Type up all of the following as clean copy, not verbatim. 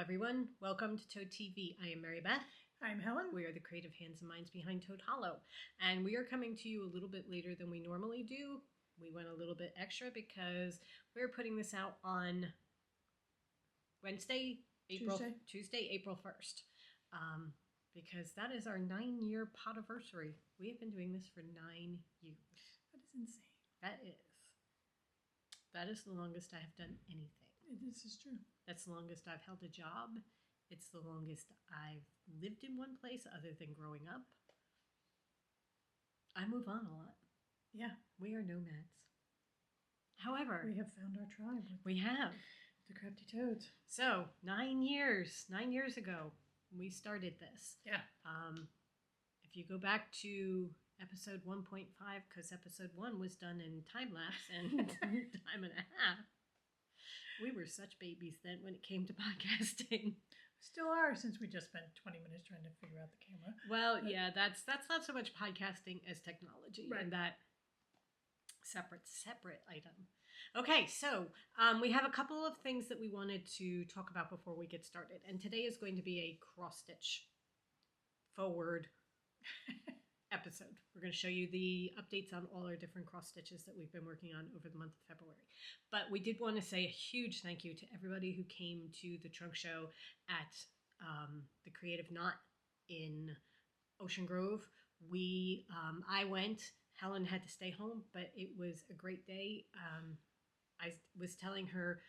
everyone. Welcome to Toad TV. I am Mary Beth. I'm Helen. We are the creative hands and minds behind Toad Hollow. And we are coming to you a little bit later than we normally do. We went a little bit extra because we're putting this out on Tuesday, April 1st. Because that is our 9-year Podiversary. We have been doing this for 9 years. That is insane. That is the longest I have done anything. This is true. That's the longest I've held a job. It's the longest I've lived in one place other than growing up. I move on a lot. Yeah. We are nomads. However, we have found our tribe. We have. The Crafty Toads. So, 9 years ago, we started this. Yeah. If you go back to episode 1.5, because episode 1 was done in time-lapse and time and a half, we were such babies then when it came to podcasting. Still are, since we just spent 20 minutes trying to figure out the camera. Well, yeah, that's not so much podcasting as technology, right. And that separate item. Okay, so we have a couple of things that we wanted to talk about before we get started, and today is going to be a cross-stitch forward episode. We're going to show you the updates on all our different cross stitches that we've been working on over the month of February. But we did want to say a huge thank you to everybody who came to the trunk show at the Creative Knot in Ocean Grove. I went. Helen had to stay home, but it was a great day. I was telling her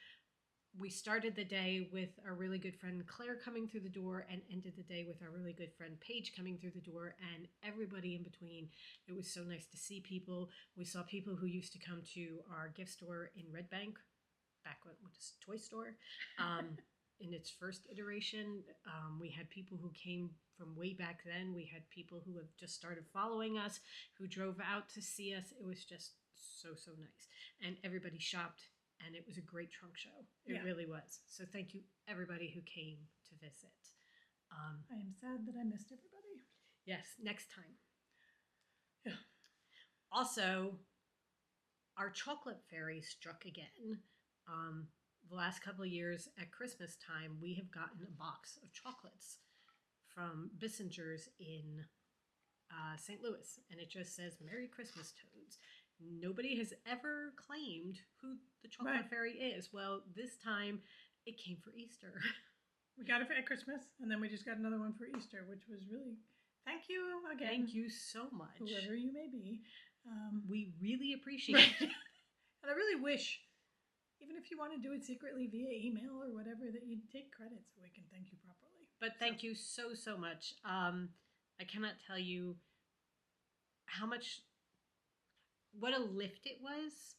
we started the day with our really good friend Claire coming through the door and ended the day with our really good friend Paige coming through the door and everybody in between. It was so nice to see people. We saw people who used to come to our gift store in Red Bank, back when it was a toy store, in its first iteration. We had people who came from way back then. We had people who have just started following us, who drove out to see us. It was just so nice. And everybody shopped. And it was a great trunk show. It really was. So thank you, everybody who came to visit. I am sad that I missed everybody. Yes, next time. Yeah. Also, our chocolate fairy struck again. The last couple of years at Christmas time, we have gotten a box of chocolates from Bissinger's in St. Louis. And it just says, Merry Christmas, Toads. Nobody has ever claimed who the chocolate fairy is. Well, this time it came for Easter. We got it at Christmas, and then we just got another one for Easter, which was really, thank you again. Thank you so much. Whoever you may be. We really appreciate it. And I really wish, even if you want to do it secretly via email or whatever, that you'd take credit so we can thank you properly. But thank you so much. I cannot tell you what a lift it was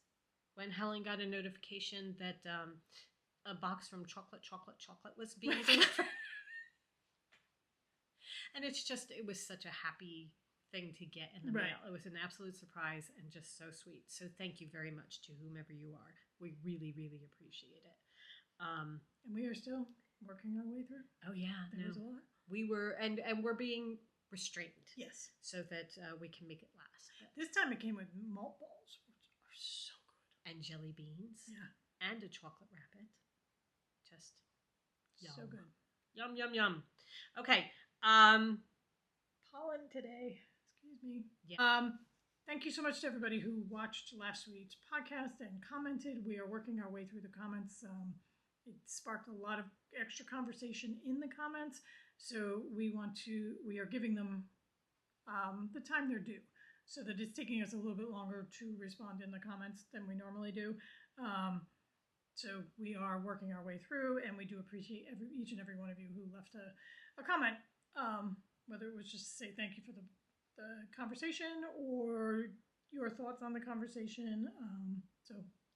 when Helen got a notification that a box from chocolate was being delivered. And it was such a happy thing to get in the mail. It was an absolute surprise and just so sweet. So thank you very much to whomever you are. We really appreciate it. And we are still working our way through. Oh yeah, there was a lot. We were, and we're being restrained. Yes. So that we can make it last. This time it came with malt balls, which are so good. And jelly beans. Yeah. And a chocolate rabbit. Just yum. So good. Yum. Okay. Pollen today. Excuse me. Yeah. Thank you so much to everybody who watched last week's podcast and commented. We are working our way through the comments. It sparked a lot of extra conversation in the comments. So we are giving them the time they're due, so that it's taking us a little bit longer to respond in the comments than we normally do. So we are working our way through, and we do appreciate each and every one of you who left a comment, whether it was just to say thank you for the conversation or your thoughts on the conversation. So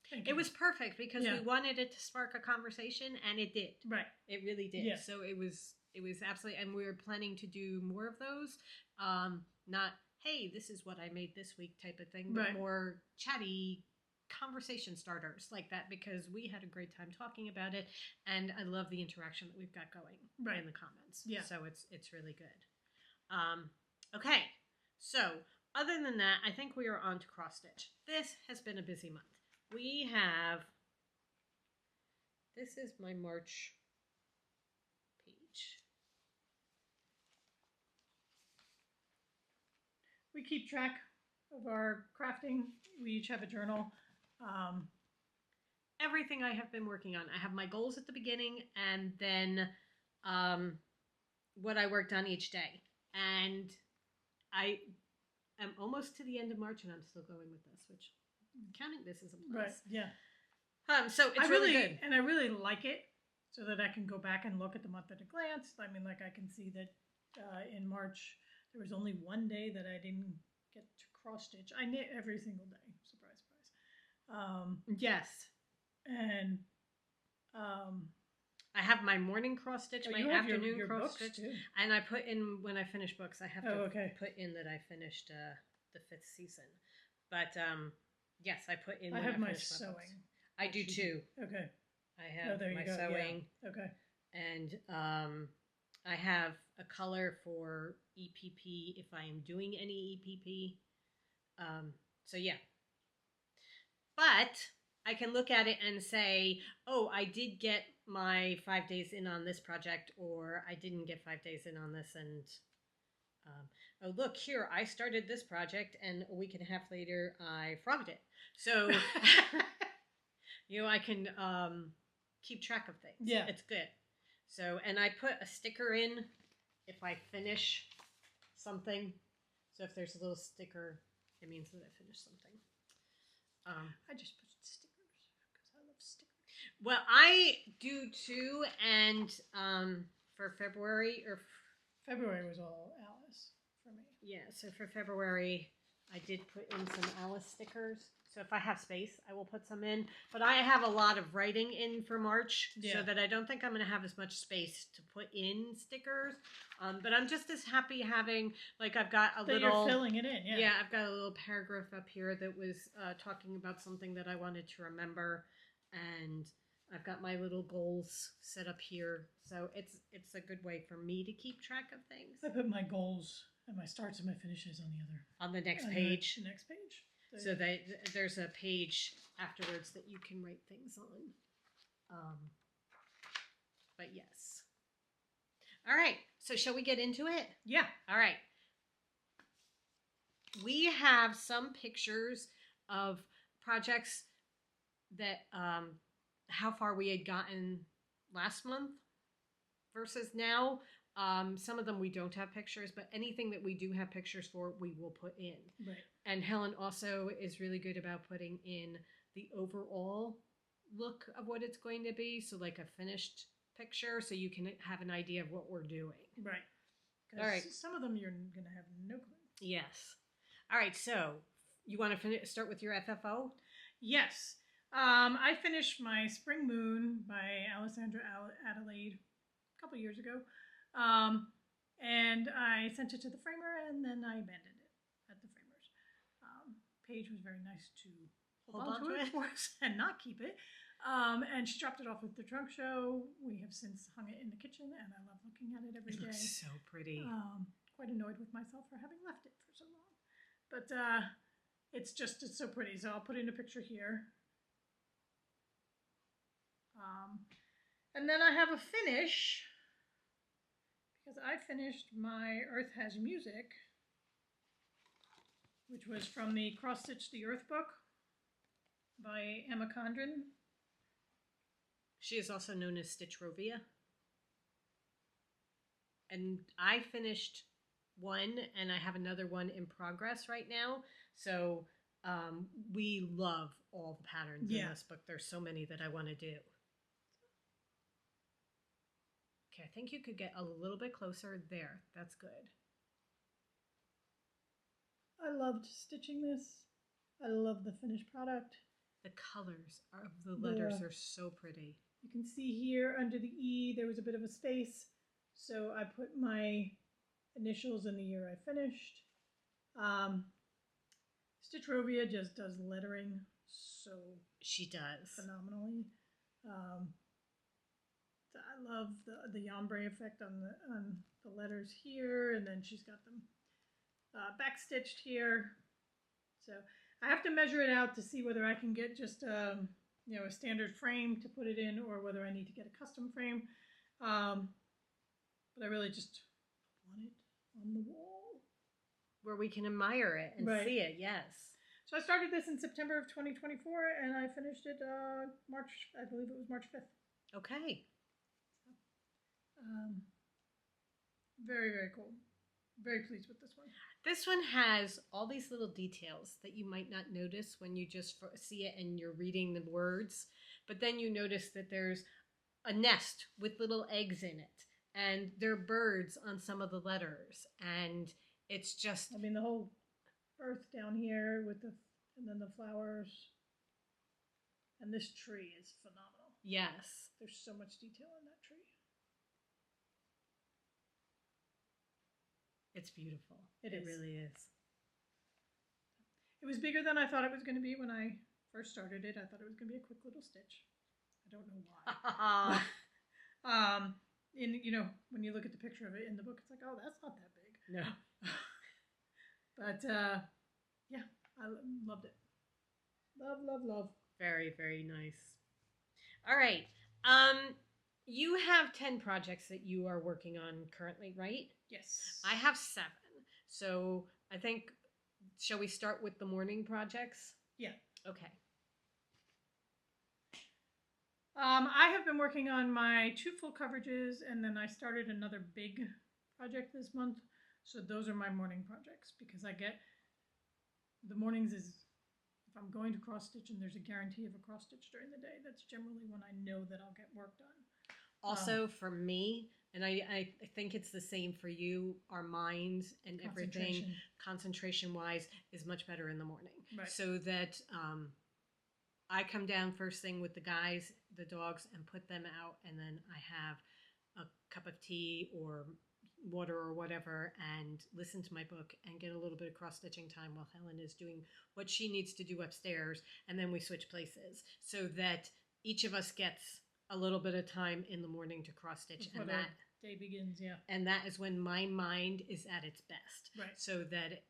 thank you. It was perfect because we wanted it to spark a conversation, and it did. Right. It really did. Yeah. So it was absolutely, and we were planning to do more of those. Not, hey, this is what I made this week type of thing, but more chatty conversation starters like that, because we had a great time talking about it, and I love the interaction that we've got going in the comments. Yeah. So it's really good. Okay. So other than that, I think we are on to cross stitch. This has been a busy month. This is my March we keep track of our crafting. We each have a journal. Everything I have been working on. I have my goals at the beginning and then what I worked on each day. And I am almost to the end of March and I'm still going with this, which counting this as a plus. Right, yeah. So it's really good. And I really like it so that I can go back and look at the month at a glance. I mean, like I can see that in March, there was only one day that I didn't get to cross stitch. I knit every single day. Surprise, surprise. Yes. And I have my morning cross stitch, my afternoon your cross stitch, and I put in when I finish books. I have to put in that I finished the 5th season. But yes, I put in. I when have I my finish sewing. Books. I do too. Okay. I have my sewing. Yeah. Okay. And I have a color for EPP if I am doing any EPP. So yeah. But I can look at it and say, oh, I did get my 5 days in on this project, or I didn't get 5 days in on this, and oh, look here, I started this project, and a week and a half later, I frogged it. So, I can keep track of things. Yeah. It's good. So, and I put a sticker in if I finish something. So if there's a little sticker, it means that I finished something. I just put stickers because I love stickers. Well, I do too, and for February February was all Alice for me. Yeah, so for February, I did put in some Alice stickers. So if I have space, I will put some in. But I have a lot of writing in for March, so that I don't think I'm going to have as much space to put in stickers. But I'm just as happy having, like, I've got a little... You're filling it in, yeah. Yeah, I've got a little paragraph up here that was talking about something that I wanted to remember. And I've got my little goals set up here. So it's a good way for me to keep track of things. I put my goals and my starts and my finishes on the other. On the next page. The next page. So there's a page afterwards that you can write things on. But yes. All right. So shall we get into it? Yeah. All right. We have some pictures of projects that how far we had gotten last month versus now. Some of them we don't have pictures, but anything that we do have pictures for, we will put in. Right. And Helen also is really good about putting in the overall look of what it's going to be. So like a finished picture, so you can have an idea of what we're doing. Right. All right. Some of them you're going to have no clue. Yes. All right. So you want to start with your FFO? Yes. I finished my Spring Moon by Alessandra Adelaide a couple years ago. And I sent it to the framer and then I abandoned it at the framers. Paige was very nice to hold on to it for us and not keep it. And she dropped it off at the trunk show. We have since hung it in the kitchen and I love looking at it every day. It looks so pretty. Quite annoyed with myself for having left it for so long. But it's so pretty. So I'll put in a picture here. And then I have a finish because I finished my Earth Has Music, which was from the Cross Stitch the Earth book by Emma Condren. She is also known as Stitchrovia. And I finished one and I have another one in progress right now. So we love all the patterns in this book. There's so many that I want to do. Okay, I think you could get a little bit closer there. That's good. I loved stitching this. I love the finished product. The colors of the letters are so pretty. You can see here under the E there was a bit of a space. So I put my initials in the year I finished. Stitchrovia just does lettering so she does phenomenally. I love the ombre effect on the letters here, and then she's got them back stitched here. So I have to measure it out to see whether I can get just a standard frame to put it in, or whether I need to get a custom frame. But I really just want it on the wall. where we can admire it and Right. see it. Yes. So I started this in September of 2024, and I finished it March. I believe it was March 5th. Okay. Um, very, very cool. Very pleased with this one. This one has all these little details that you might not notice when you just see it and you're reading the words. But then you notice that there's a nest with little eggs in it. And there are birds on some of the letters. And it's just... I mean, the whole earth down here with and then the flowers. And this tree is phenomenal. Yes. There's so much detail in that tree. It's beautiful. It really is. It was bigger than I thought it was going to be when I first started it. I thought it was going to be a quick little stitch. I don't know why. When you look at the picture of it in the book, it's like, oh, that's not that big. No. But yeah, I loved it. Love. Very, very nice. All right. You have 10 projects that you are working on currently, right? Yes. I have 7. So I think, shall we start with the morning projects? Yeah. Okay. I have been working on my 2 full coverages, and then I started another big project this month. So those are my morning projects, because I get the mornings is if I'm going to cross stitch and there's a guarantee of a cross stitch during the day, that's generally when I know that I'll get work done. Also, for me, and I think it's the same for you, our minds and everything, concentration-wise, is much better in the morning. Right. So that I come down first thing with the guys, the dogs, and put them out, and then I have a cup of tea or water or whatever and listen to my book and get a little bit of cross-stitching time while Helen is doing what she needs to do upstairs, and then we switch places so that each of us gets a little bit of time in the morning to cross-stitch. Before and the that day begins, yeah. And that is when my mind is at its best. Right. So that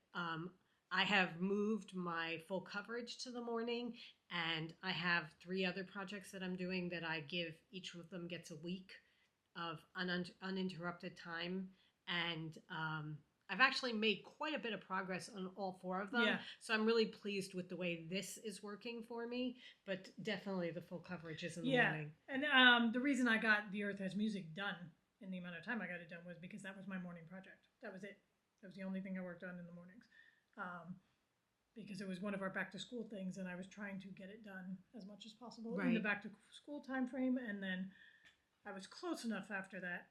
I have moved my full coverage to the morning, and I have 3 other projects that I'm doing that I give, each of them gets a week of uninterrupted time. And I've actually made quite a bit of progress on all 4 of them. Yeah. So I'm really pleased with the way this is working for me, but definitely the full coverage is in the morning. And the reason I got The Earth Has Music done in the amount of time I got it done was because that was my morning project. That was it. That was the only thing I worked on in the mornings. Because it was one of our back to school things, and I was trying to get it done as much as possible in the back to school time frame. And then I was close enough after that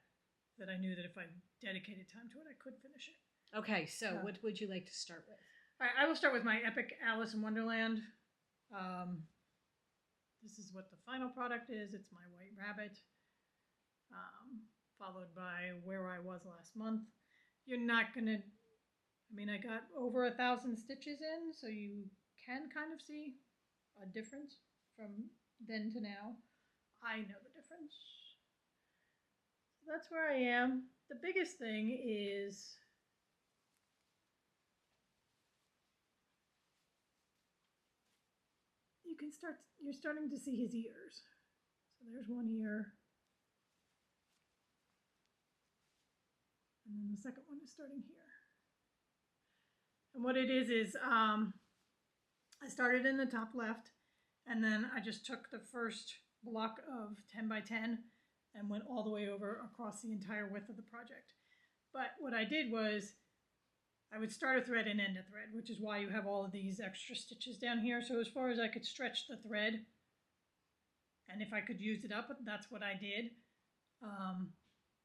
I knew that if I dedicated time to it, I could finish it. Okay, so what would you like to start with? All right, I will start with my epic Alice in Wonderland. This is what the final product is. It's my White Rabbit, followed by Where I Was Last Month. You're not going to, I got over 1,000 stitches in, so you can kind of see a difference from then to now. I know the difference. So that's where I am. The biggest thing is you're starting to see his ears. So there's one ear. And then the second one is starting here. And what it is I started in the top left, and then I just took the first block of 10 by 10 and went all the way over across the entire width of the project. But what I did was I would start a thread and end a thread, which is why you have all of these extra stitches down here. So as far as I could stretch the thread, and if I could use it up, that's what I did.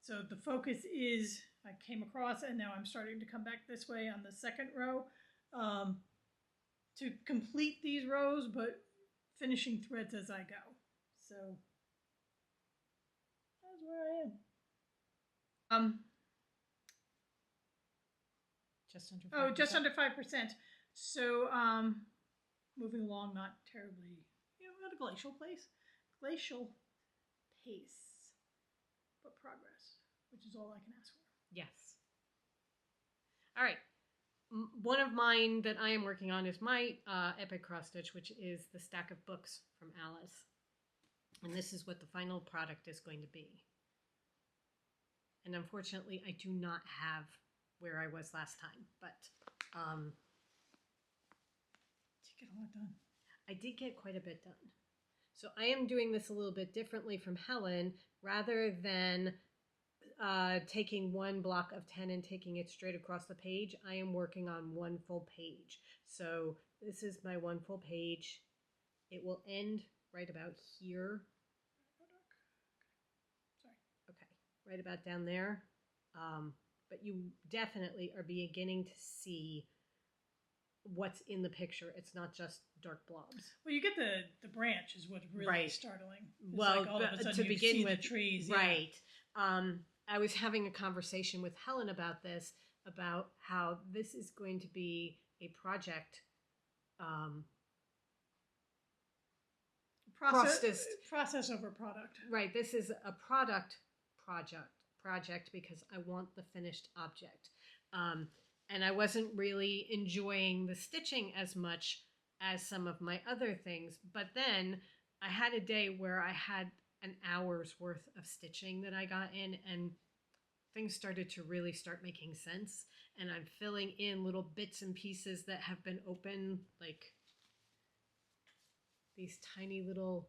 So the focus is I came across, and now I'm starting to come back this way on the second row to complete these rows, but finishing threads as I go. So that's where I am. Just under 5%. Oh, just under 5%. So moving along, not terribly, at a glacial pace, but progress, which is all I can ask for. Yes. All right. One of mine that I am working on is my epic cross stitch, which is the stack of books from Alice. And this is what the final product is going to be. And unfortunately, I do not have Where I Was Last Time, but Did you get a lot done? I did get quite a bit done. So I am doing this a little bit differently from Helen. Rather than taking one block of 10 and taking it straight across the page, I am working on one full page. So this is my one full page. It will end right about here. Sorry. Okay, right about down there. But you definitely are beginning to see what's in the picture. It's not just dark blobs. Well, you get the branch is what really Right. is startling. It's Well, like all of a sudden to you begin see with, the trees. right. Yeah. I was having a conversation with Helen about this, about how this is going to be a project. Process over product. Right. This is a project because I want the finished object. And I wasn't really enjoying the stitching as much as some of my other things. But then I had a day where I had an hour's worth of stitching that I got in, and things started to really start making sense. And I'm filling in little bits and pieces that have been open, like these tiny little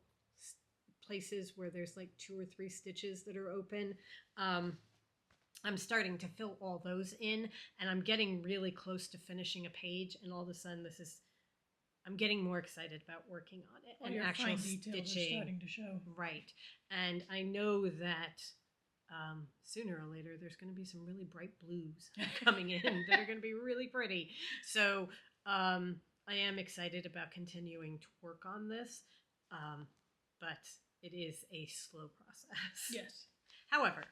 places where there's like 2 or 3 stitches that are open. I'm starting to fill all those in, and I'm getting really close to finishing a page, and all of a sudden I'm getting more excited about working on it and actual stitching. Starting to show. Right. And I know that sooner or later there's going to be some really bright blues coming in that are going to be really pretty. So I am excited about continuing to work on this, but it is a slow process. Yes. However,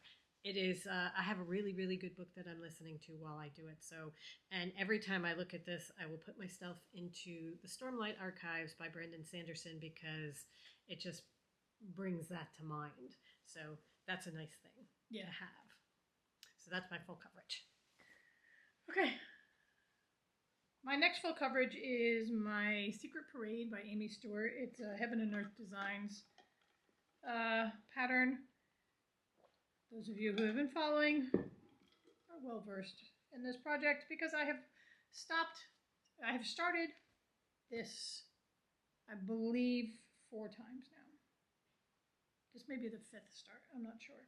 it is, I have a really, really good book that I'm listening to while I do it. So, and every time I look at this, I will put myself into the Stormlight Archives by Brendan Sanderson, because it just brings that to mind. So that's a nice thing to have. So that's my full coverage. Okay. My next full coverage is my Secret Parade by Amy Stewart. It's a Heaven and Earth Designs pattern. Those of you who have been following are well versed in this project, because I have started this, I believe, 4 times now. This may be the 5th start, I'm not sure.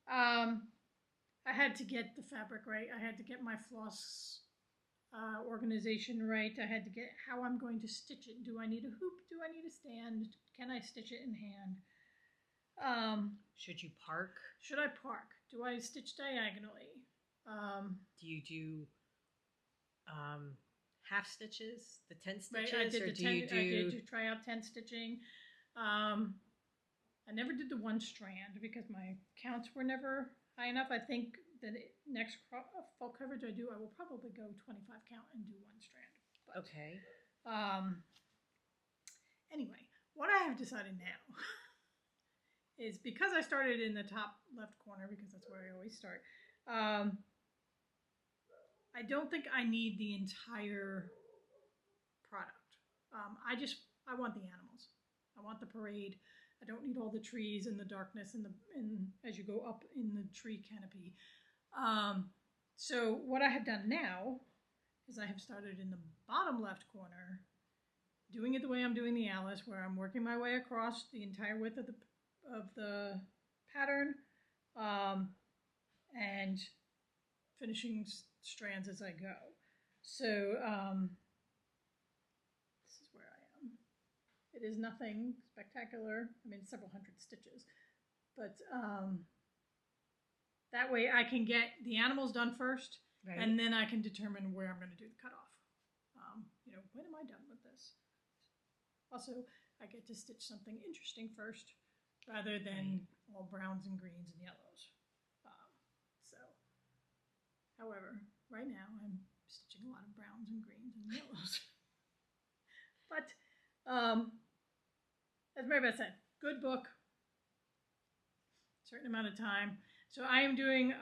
I had to get the fabric right. I had to get my floss organization right. I had to get how I'm going to stitch it. Do I need a hoop? Do I need a stand? Can I stitch it in hand? Should you park? Should I park? Do I stitch diagonally? Do you do half stitches, the 10 stitches, right, I did try out 10 stitching. I never did the 1 strand because my counts were never high enough. I think the next full coverage I will probably go 25 count and do 1 strand. But, okay. Anyway, what I have decided now is, because I started in the top left corner, because that's where I always start, I don't think I need the entire product. I want the animals. I want the parade. I don't need all the trees and the darkness and as you go up in the tree canopy. So what I have done now is I have started in the bottom left corner, doing it the way I'm doing the Alice, where I'm working my way across the entire width of the pattern, and finishing strands as I go. So this is where I am. It is nothing spectacular. I mean, several hundred stitches, but that way I can get the animals done first, right, and then I can determine where I'm going to do the cutoff. When am I done with this? Also, I get to stitch something interesting first, rather than all browns and greens and yellows. However, right now I'm stitching a lot of browns and greens and yellows. But as Mary Beth said, good book, certain amount of time. So I am doing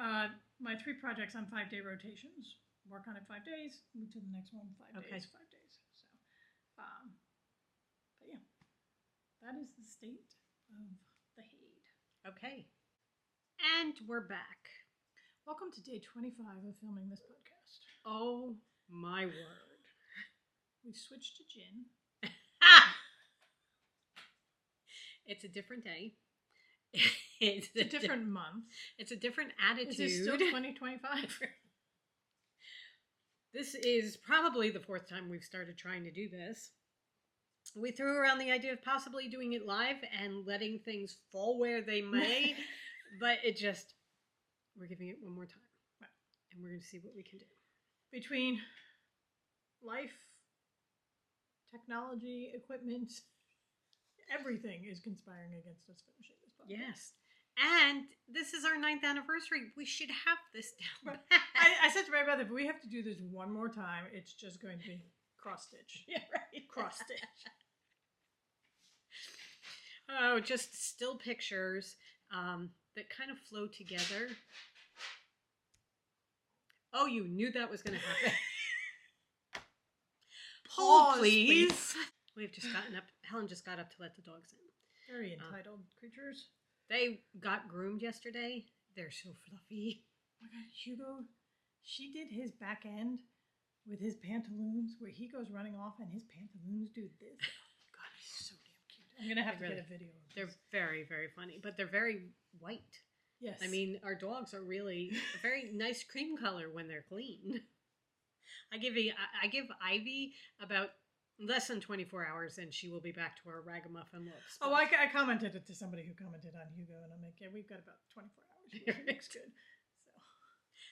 my 3 projects on 5-day rotations. Work on it 5 days, move to the next one, 5 days, 5 days. So, but yeah, that is the state of the Haid. Okay. And we're back. Welcome to day 25 of filming this podcast. Oh My word. We switched to gin. It's a different day. It's a different month. It's a different attitude. Is it still 2025? This is probably the 4th time we've started trying to do this. We threw around the idea of possibly doing it live and letting things fall where they may, but we're giving it one more time. Right. And we're going to see what we can do. Between life, technology, equipment, everything is conspiring against us finishing this podcast. Yes. And this is our 9th anniversary. We should have this down. I said to my brother, if we have to do this one more time, it's just going to be cross-stitch. Yeah, right. Cross-stitch. Oh, just still pictures that kind of flow together. Oh, you knew that was going to happen. Hold, please. We've just gotten up. Helen just got up to let the dogs in. Very entitled creatures. They got groomed yesterday. They're so fluffy. Oh my God, Hugo, she did his back end with his pantaloons where he goes running off and his pantaloons do this. Oh my God, he's so damn cute. I'm going to have to get a video of this. They're very, very funny, but they're very white. Yes. I mean, our dogs are really a very nice cream color when they're clean. I give Ivy about less than 24 hours and she will be back to her ragamuffin looks. Oh, I commented it to somebody who commented on Hugo, and I'm like, yeah, we've got about 24 hours. He looks good.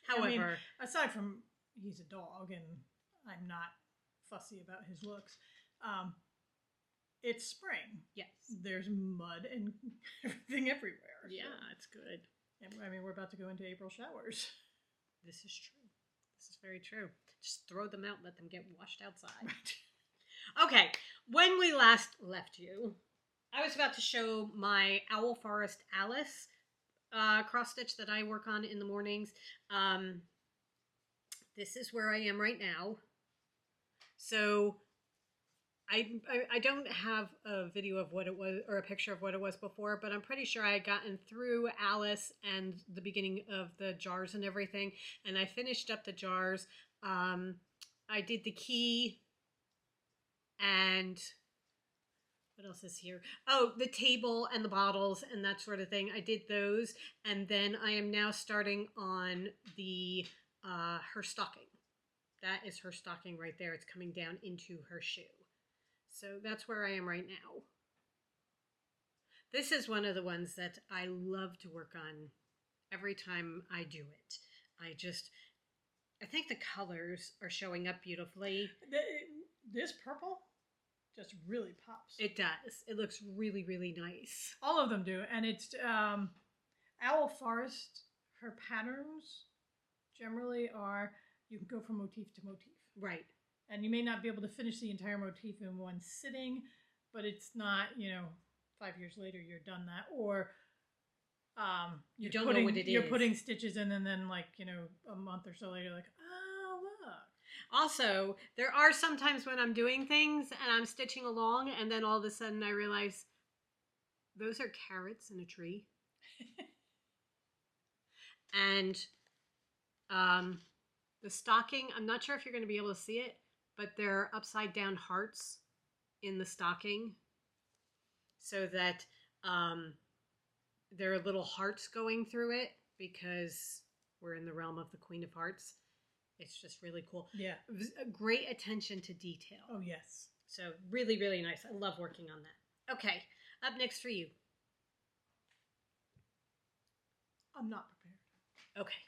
So, however, I mean, aside from he's a dog and I'm not fussy about his looks, it's spring. Yes. There's mud and everything everywhere. Yeah, so. it's good. And, I mean, we're about to go into April showers. This is true. This is very true. Just throw them out, let them get washed outside. Right. Okay, when we last left you, I was about to show my Owl Forest Alice cross stitch that I work on in the mornings. This is where I am right now. So I don't have a video of what it was or a picture of what it was before, but I'm pretty sure I had gotten through Alice and the beginning of the jars and everything, and I finished up the jars. I did the key. And what else is here? Oh, the table and the bottles and that sort of thing. I did those. And then I am now starting on the her stocking. That is her stocking right there. It's coming down into her shoe. So that's where I am right now. This is one of the ones that I love to work on every time I do it. I think the colors are showing up beautifully. This purple just really pops. It does. It looks really, really nice. All of them do. And it's Owl Forest, her patterns generally are, you can go from motif to motif. Right. And you may not be able to finish the entire motif in one sitting, but it's not, 5 years later you're done that. Or you don't know what it is. You're putting stitches in and then a month or so later, like, oh, look. Also, there are some times when I'm doing things and I'm stitching along and then all of a sudden I realize those are carrots in a tree. And the stocking, I'm not sure if you're going to be able to see it, but there are upside down hearts in the stocking so that there are little hearts going through it because we're in the realm of the Queen of Hearts. It's just really cool. Yeah. Great attention to detail. Oh, yes. So really, really nice. I love working on that. Okay. Up next for you. I'm not prepared. Okay.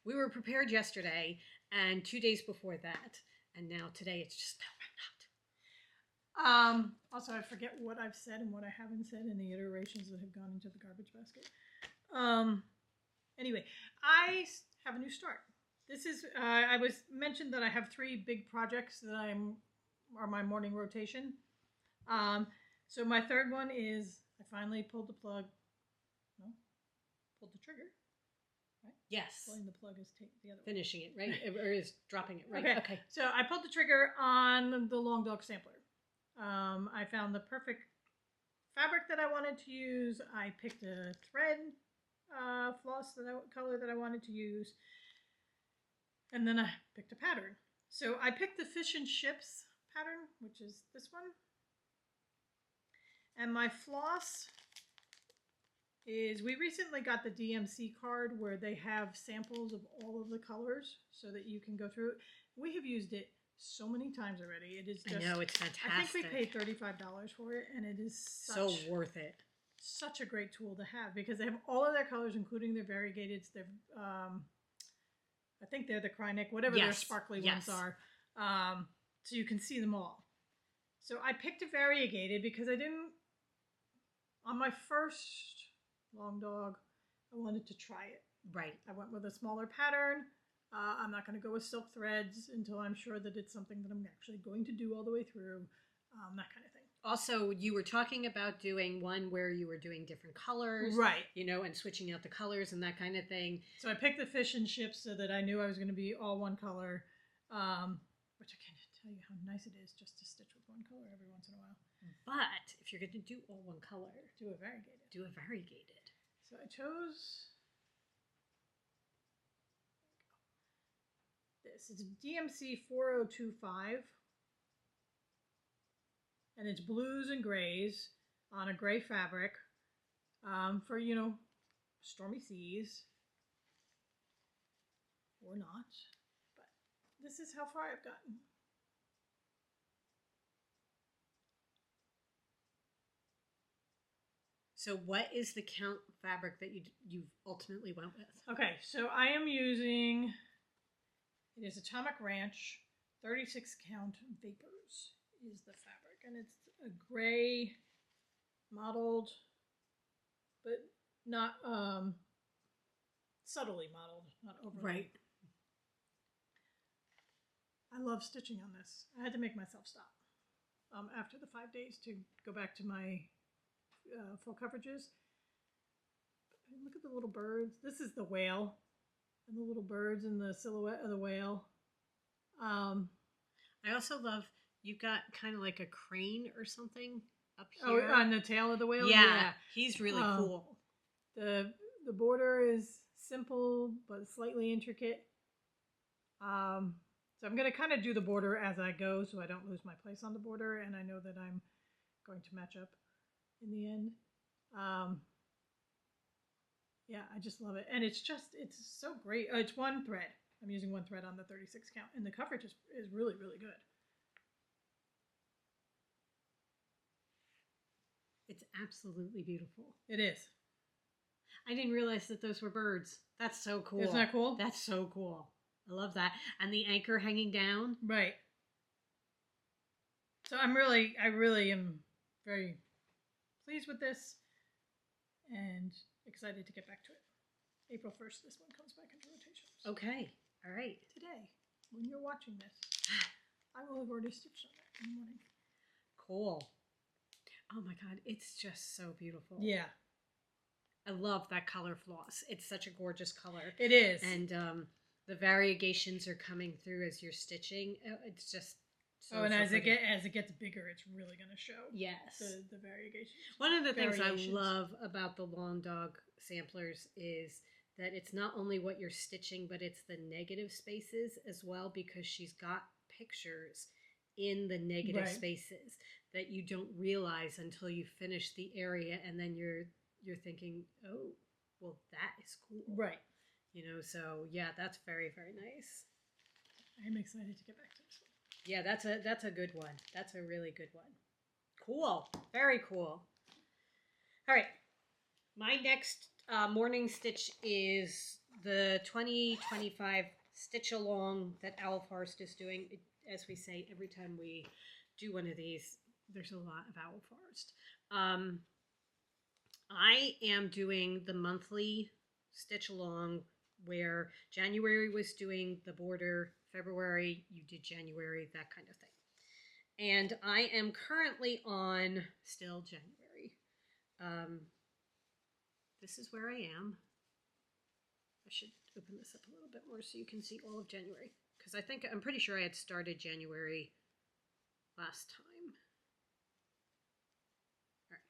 We were prepared yesterday and 2 days before that. And now today it's just, no, I'm not. Also, I forget what I've said and what I haven't said in the iterations that have gone into the garbage basket. Anyway, I have a new start. This is, I was mentioned that I have 3 big projects that are my morning rotation. So my third one is I finally pulled the trigger. Right? Yes. Pulling the plug is the other Finishing it, right? Or is dropping it, right? Okay. So I pulled the trigger on the Long Dog Sampler. I found the perfect fabric that I wanted to use. I picked a thread floss color that I wanted to use. And then I picked a pattern. So I picked the fish and chips pattern, which is this one. And my floss is, we recently got the DMC card where they have samples of all of the colors so that you can go through it. We have used it so many times already. It is just, I know, it's fantastic. I think we paid $35 for it, and it is so worth it. Such a great tool to have because they have all of their colors, including their variegateds. Their, I think they're the Krynic, whatever their sparkly ones are. So you can see them all. So I picked a variegated because I didn't, on my first long dog, I wanted to try it. Right. I went with a smaller pattern. I'm not going to go with silk threads until I'm sure that it's something that I'm actually going to do all the way through, that kind of thing. Also, you were talking about doing one where you were doing different colors. Right. You know, and switching out the colors and that kind of thing. So I picked the fish and chips so that I knew I was going to be all one color, which I can't tell you how nice it is just to stitch with one color every once in a while. But if you're going to do all one color, do a variegated. Do a variegated. So I chose this. It's DMC 4025. And it's blues and grays on a gray fabric for, you know, stormy seas. Or not. But this is how far I've gotten. So what is the count fabric that you ultimately went with? Okay, so I am using, it is Atomic Ranch 36 count Vapors is the fabric. And it's a gray mottled, but not subtly mottled, not overly. Right. I love stitching on this. I had to make myself stop after the 5 days to go back to my full coverages. Look at the little birds. This is the whale, and the little birds and the silhouette of the whale. I also love, you've got kind of like a crane or something up here. Oh, on the tail of the whale? Yeah. He's really cool. The border is simple but slightly intricate. So I'm going to kind of do the border as I go so I don't lose my place on the border, and I know that I'm going to match up in the end. Yeah, I just love it. And it's so great. It's one thread. I'm using one thread on the 36 count, and the coverage is really, really good. It's absolutely beautiful. It is. I didn't realize that those were birds. That's so cool. Isn't that cool? That's so cool. I love that. And the anchor hanging down. Right. So I really am very pleased with this and excited to get back to it. April 1st, this one comes back into rotation. So okay. All right. Today, when you're watching this, I will have already stitched on it in the morning. Cool. Oh my God, it's just so beautiful. Yeah. I love that color floss. It's such a gorgeous color. It is. And the variegations are coming through as you're stitching. It's just so and so as it gets bigger, it's really going to show. Yes. The variegations. One of the things I love about the Long Dog samplers is that it's not only what you're stitching, but it's the negative spaces as well, because she's got pictures in the negative spaces that you don't realize until you finish the area, and then you're thinking, oh, well, that is cool. Right. You know, so yeah, that's very, very nice. I'm excited to get back to this one. Yeah, that's a good one. That's a really good one. Cool. Very cool. All right. My next morning stitch is the 2025 stitch along that Owl Forest is doing. As we say, every time we do one of these, there's a lot of Owl Forest. I am doing the monthly stitch along where January was doing the border, February you did January, that kind of thing. And I am currently on still January. This is where I am. I should open this up a little bit more so you can see all of January, because I'm pretty sure I had started January last time. All right.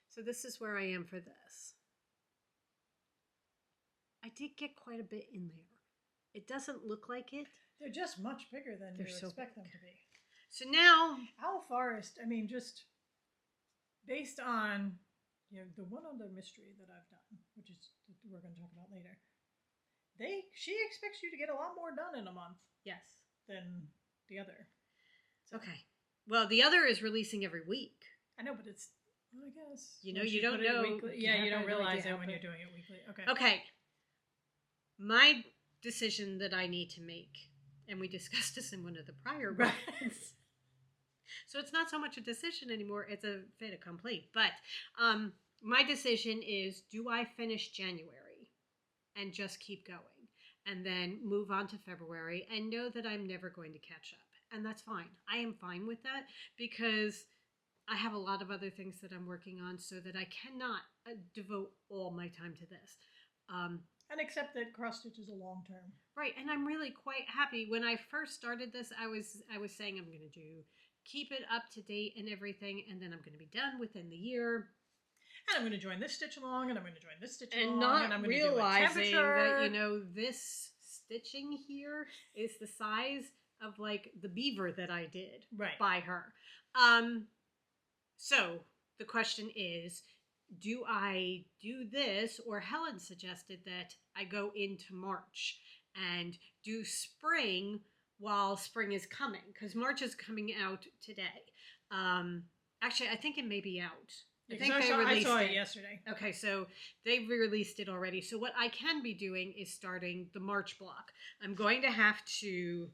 So this is where I am for this. I did get quite a bit in there. It doesn't look like it. They're just much bigger than you so expect them big. to be. So now, Owl Forest, I mean, just based on the one other mystery that I've done, which is we're going to talk about later. She expects you to get a lot more done in a month. Yes. Than the other. So. Okay. Well, the other is releasing every week. I know, but it's, I guess. You don't know. Weekly. Yeah, you don't realize it when you're doing it weekly. Okay. Okay. My decision that I need to make, and we discussed this in one of the prior ones. So it's not so much a decision anymore, it's a fait accompli. But my decision is, do I finish January and just keep going? And then move on to February and know that I'm never going to catch up. And that's fine. I am fine with that because I have a lot of other things that I'm working on so that I cannot devote all my time to this. And accept that cross stitch is a long term. Right. And I'm really quite happy. When I first started this, I was saying I'm going to keep it up to date and everything. And then I'm going to be done within the year. And I'm going to join this stitch along, and I'm going to join this stitch along. And I'm realizing that, this stitching here is the size of, like, the beaver that I did by her. So the question is, do I do this, or Helen suggested that I go into March and do spring while spring is coming, because March is coming out today. Actually, I think it may be out. I saw it yesterday. Okay, so they've released it already. So what I can be doing is starting the March block. I'm going to have to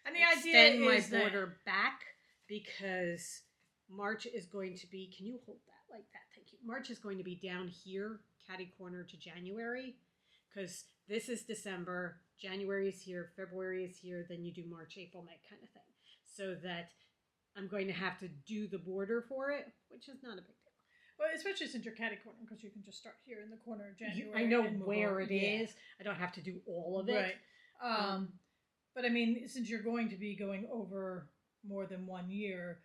extend my border back because March is going to be, can you hold that like that? Thank you. March is going to be down here, catty corner to January, because this is December, January is here, February is here, then you do March, April, May kind of thing. So that I'm going to have to do the border for it, which is not a big deal. Well, especially since you're catty corner, because you can just start here in the corner of January. I know where it is. I don't have to do all of it. Right. But I mean, since you're going to be going over more than 1 year,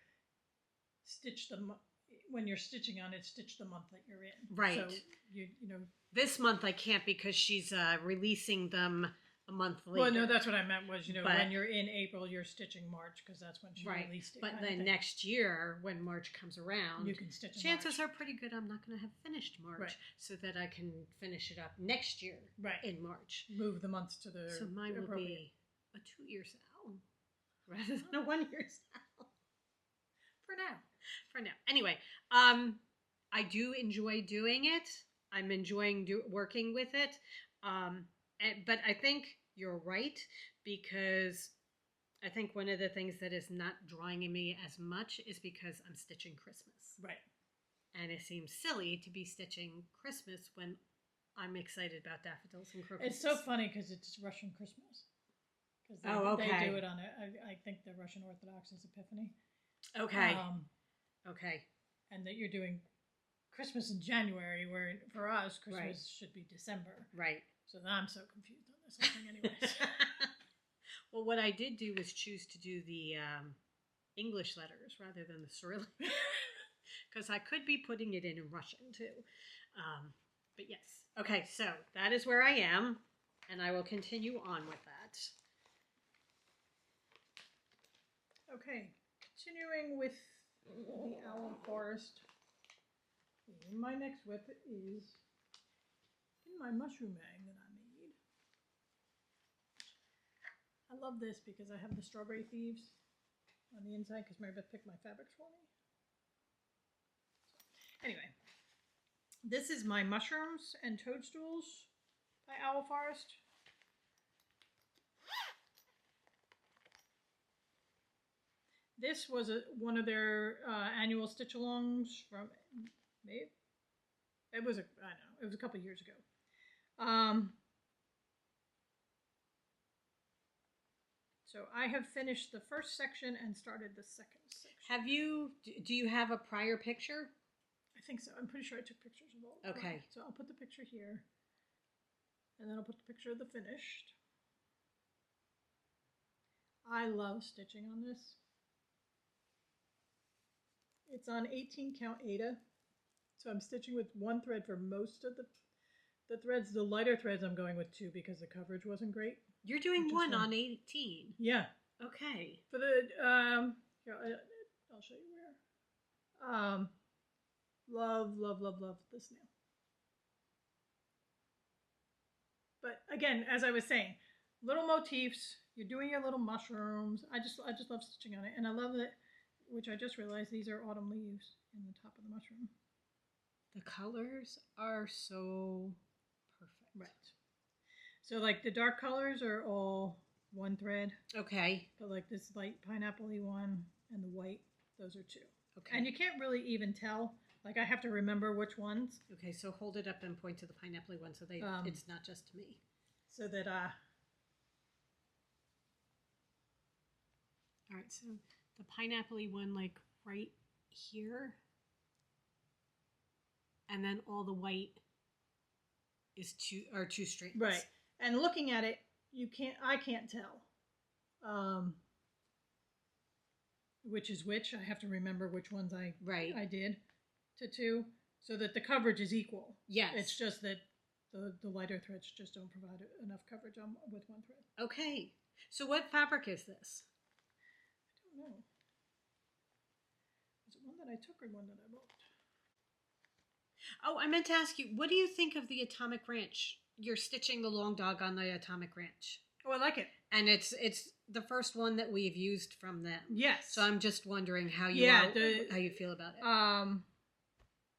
stitch them when you're stitching on it. Stitch the month that you're in. Right. So you know. This month I can't because she's releasing them a month later. Well, no, that's what I meant was, when you're in April, you're stitching March because that's when she released it. But then next year, when March comes around, you can stitch chances are pretty good I'm not going to have finished March, so that I can finish it up next year in March. Move the months to the So mine will be a 2-year sal rather than a 1-year sal. For now. Anyway, I do enjoy doing it. I'm enjoying working with it. But I think you're right, because I think one of the things that is not drawing me as much is because I'm stitching Christmas. Right. And it seems silly to be stitching Christmas when I'm excited about daffodils and crocuses. It's so funny because it's Russian Christmas. Because they do it on I think the Russian Orthodox is Epiphany. Okay. Okay. And that you're doing Christmas in January, where for us, Christmas should be December. Right. So I'm so confused on this whole thing anyways. Well, what I did do was choose to do the English letters rather than the Cyrillic. Because I could be putting it in Russian too. But yes. Okay, so that is where I am. And I will continue on with that. Okay, continuing with the Owl Forest. My next whip is in my mushroom bag that I made. I love this because I have the strawberry thieves on the inside because Mary Beth picked my fabrics for me. Anyway, this is my mushrooms and toadstools by Owl Forest. This was one of their annual stitch-alongs from May. It was a couple years ago. So I have finished the first section and started the second section. Do you have a prior picture? I think so. I'm pretty sure I took pictures of all. Okay. So I'll put the picture here, and then I'll put the picture of the finished. I love stitching on this. It's on 18 count Aida, so I'm stitching with one thread for most of the The threads, the lighter threads, I'm going with 2 because the coverage wasn't great. You're doing Just one one. on 18. Yeah. Okay. For the here, I'll show you where. Love the snail. But again, as I was saying, little motifs. You're doing your little mushrooms. I just love stitching on it, and I love it. Which I just realized these are autumn leaves in the top of the mushroom. The colors are so perfect. Right. So like the dark colors are all one thread. Okay. But like this light pineapple-y one and the white, those are 2. Okay. And you can't really even tell. Like I have to remember which ones. Okay, so hold it up and point to the pineapple one so it's not just me. So that all right, so the pineapple one like right here. And then all the white is two strands. right. And looking at it, I can't tell. Which is which. I have to remember which ones I did to 2 so that the coverage is equal. Yes. It's just that the lighter threads just don't provide enough coverage with one thread. Okay. So what fabric is this? I don't know. Is it one that I took or one that I bought? Oh, I meant to ask you, what do you think of the Atomic Ranch? You're stitching the long dog on the Atomic Ranch. Oh, I like it. And it's the first one that we've used from them. Yes. So I'm just wondering how you feel about it.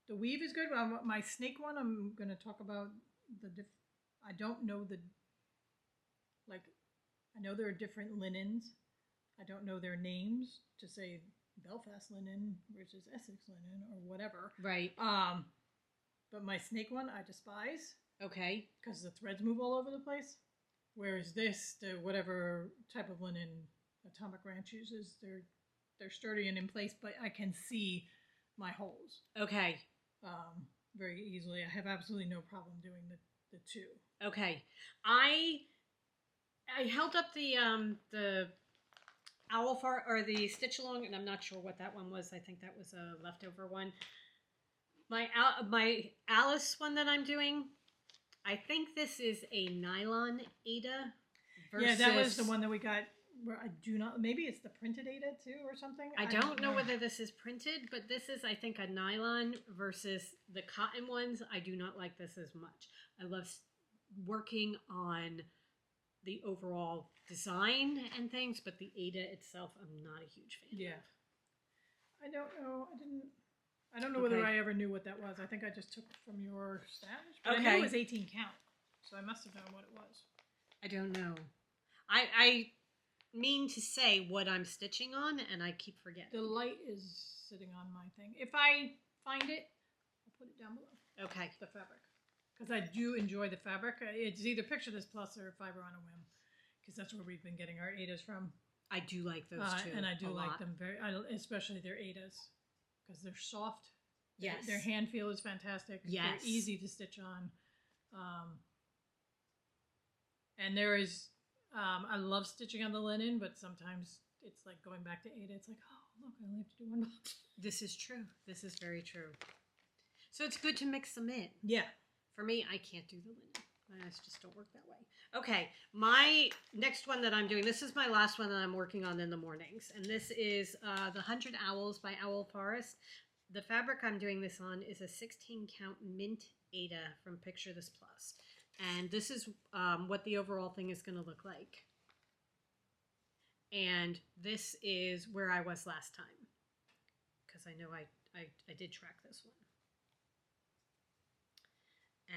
The weave is good. My snake one, I'm going to talk about I don't know I know there are different linens. I don't know their names to say Belfast linen versus Essex linen or whatever. Right. But my snake one, I despise. Okay. Because the threads move all over the place. Whereas this, the whatever type of linen Atomic Ranch uses, they're sturdy and in place, but I can see my holes. Okay. Very easily. I have absolutely no problem doing the 2. Okay. I held up the owl far or the stitch along, and I'm not sure what that one was. I think that was a leftover one. My Alice one that I'm doing, I think this is a nylon Ada. Yeah, that was the one that we got. Where I do not. Maybe it's the printed Ada too, or something. I don't know whether this is printed, but this is, I think, a nylon versus the cotton ones. I do not like this as much. I love working on the overall design and things, but the Ada itself, I'm not a huge fan. Yeah. I don't know. I don't know whether I ever knew what that was. I think I just took it from your stash. But I knew it was 18 count, so I must have known what it was. I don't know. I mean to say what I'm stitching on, and I keep forgetting. The light is sitting on my thing. If I find it, I'll put it down below. Okay. The fabric. Because I do enjoy the fabric. It's either Picture This Plus or Fiber on a Whim. Because that's where we've been getting our Adas from. I do like those too. And I do like them especially their Adas. Because they're soft. Yes. Their hand feel is fantastic. Yes. They're easy to stitch on. And there is, I love stitching on the linen, but sometimes it's like going back to Ada. It's like, oh, look, I only have to do one box. This is true. This is very true. So it's good to mix them in. Yeah. For me, I can't do the linen. I just don't work that way. Okay, my next one that I'm doing, this is my last one that I'm working on in the mornings. And this is the 100 Owls by Owl Forest. The fabric I'm doing this on is a 16 count mint Ada from Picture This Plus. And this is what the overall thing is going to look like. And this is where I was last time. Because I know I did track this one.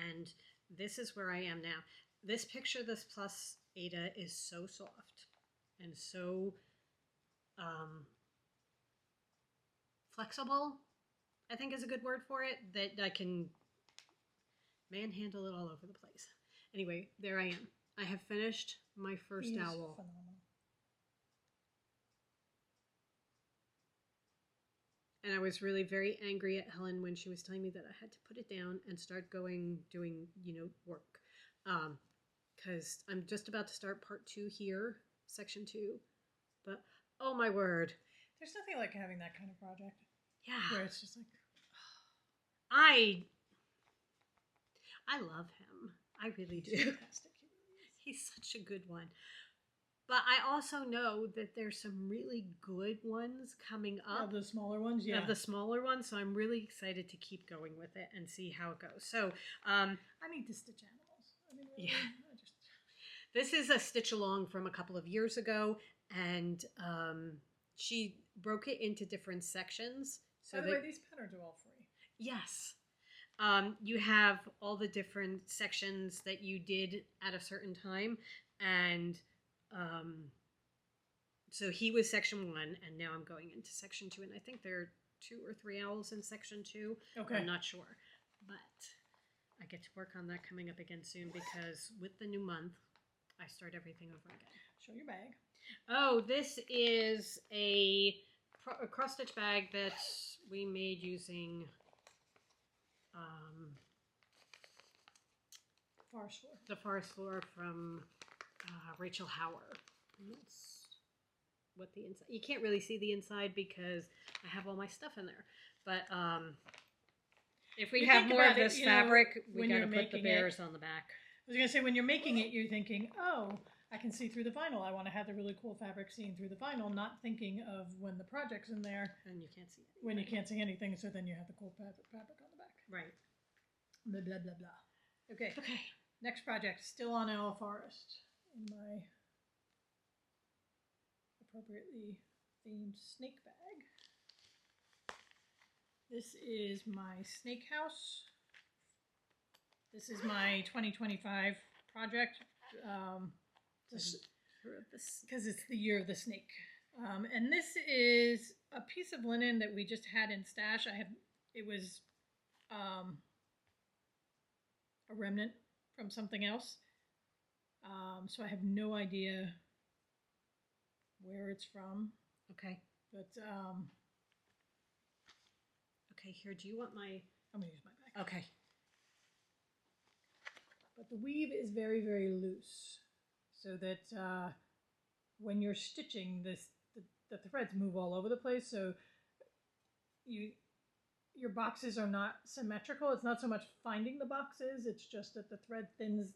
And this is where I am now. This Picture This Plus Ada is so soft and so flexible, I think is a good word for it, that I can manhandle it all over the place. Anyway, there I am. I have finished my first owl. Phenomenal. And I was really very angry at Helen when she was telling me that I had to put it down and start doing, work. Because I'm just about to start part 2 here, section 2. But, oh my word. There's nothing like having that kind of project. Yeah. Where it's just like... I love him. I really do. Fantastic. He's such a good one. But I also know that there's some really good ones coming up. Of the smaller ones, yeah. Of the smaller ones, so I'm really excited to keep going with it and see how it goes. So, I need to stitch animals. I mean, really, yeah. This is a stitch along from a couple of years ago, and she broke it into different sections. So by the way, these patterns are all free. Yes. You have all the different sections that you did at a certain time, and so he was section 1, and now I'm going into section 2, and I think there are 2 or 3 owls in section 2. Okay. I'm not sure, but I get to work on that coming up again soon, because with the new month, I start everything over again. Show your bag. Oh, this is a cross stitch bag that we made using Forest floor. The forest floor from Rachel Hauer. And that's what the inside. You can't really see the inside because I have all my stuff in there. But if we have more of this fabric, we got to put the bears on the back. I was going to say, when you're making it, you're thinking, oh, I can see through the vinyl. I want to have the really cool fabric seeing through the vinyl, not thinking of when the project's in there. And you can't see anything. When you can't see anything, so then you have the cool fabric on the back. Right. Blah, blah, blah, blah. Okay. Next project, still on Owl Forest, in my appropriately themed snake bag. This is my snake house. This is my 2025 project. Because it's the year of the snake. And this is a piece of linen that we just had in stash. It was a remnant from something else. So I have no idea where it's from. Okay. But okay, here, do you want my... I'm going to use my bag. Okay. But the weave is very, very loose, so that when you're stitching this, the threads move all over the place. So your boxes are not symmetrical. It's not so much finding the boxes; it's just that the thread thins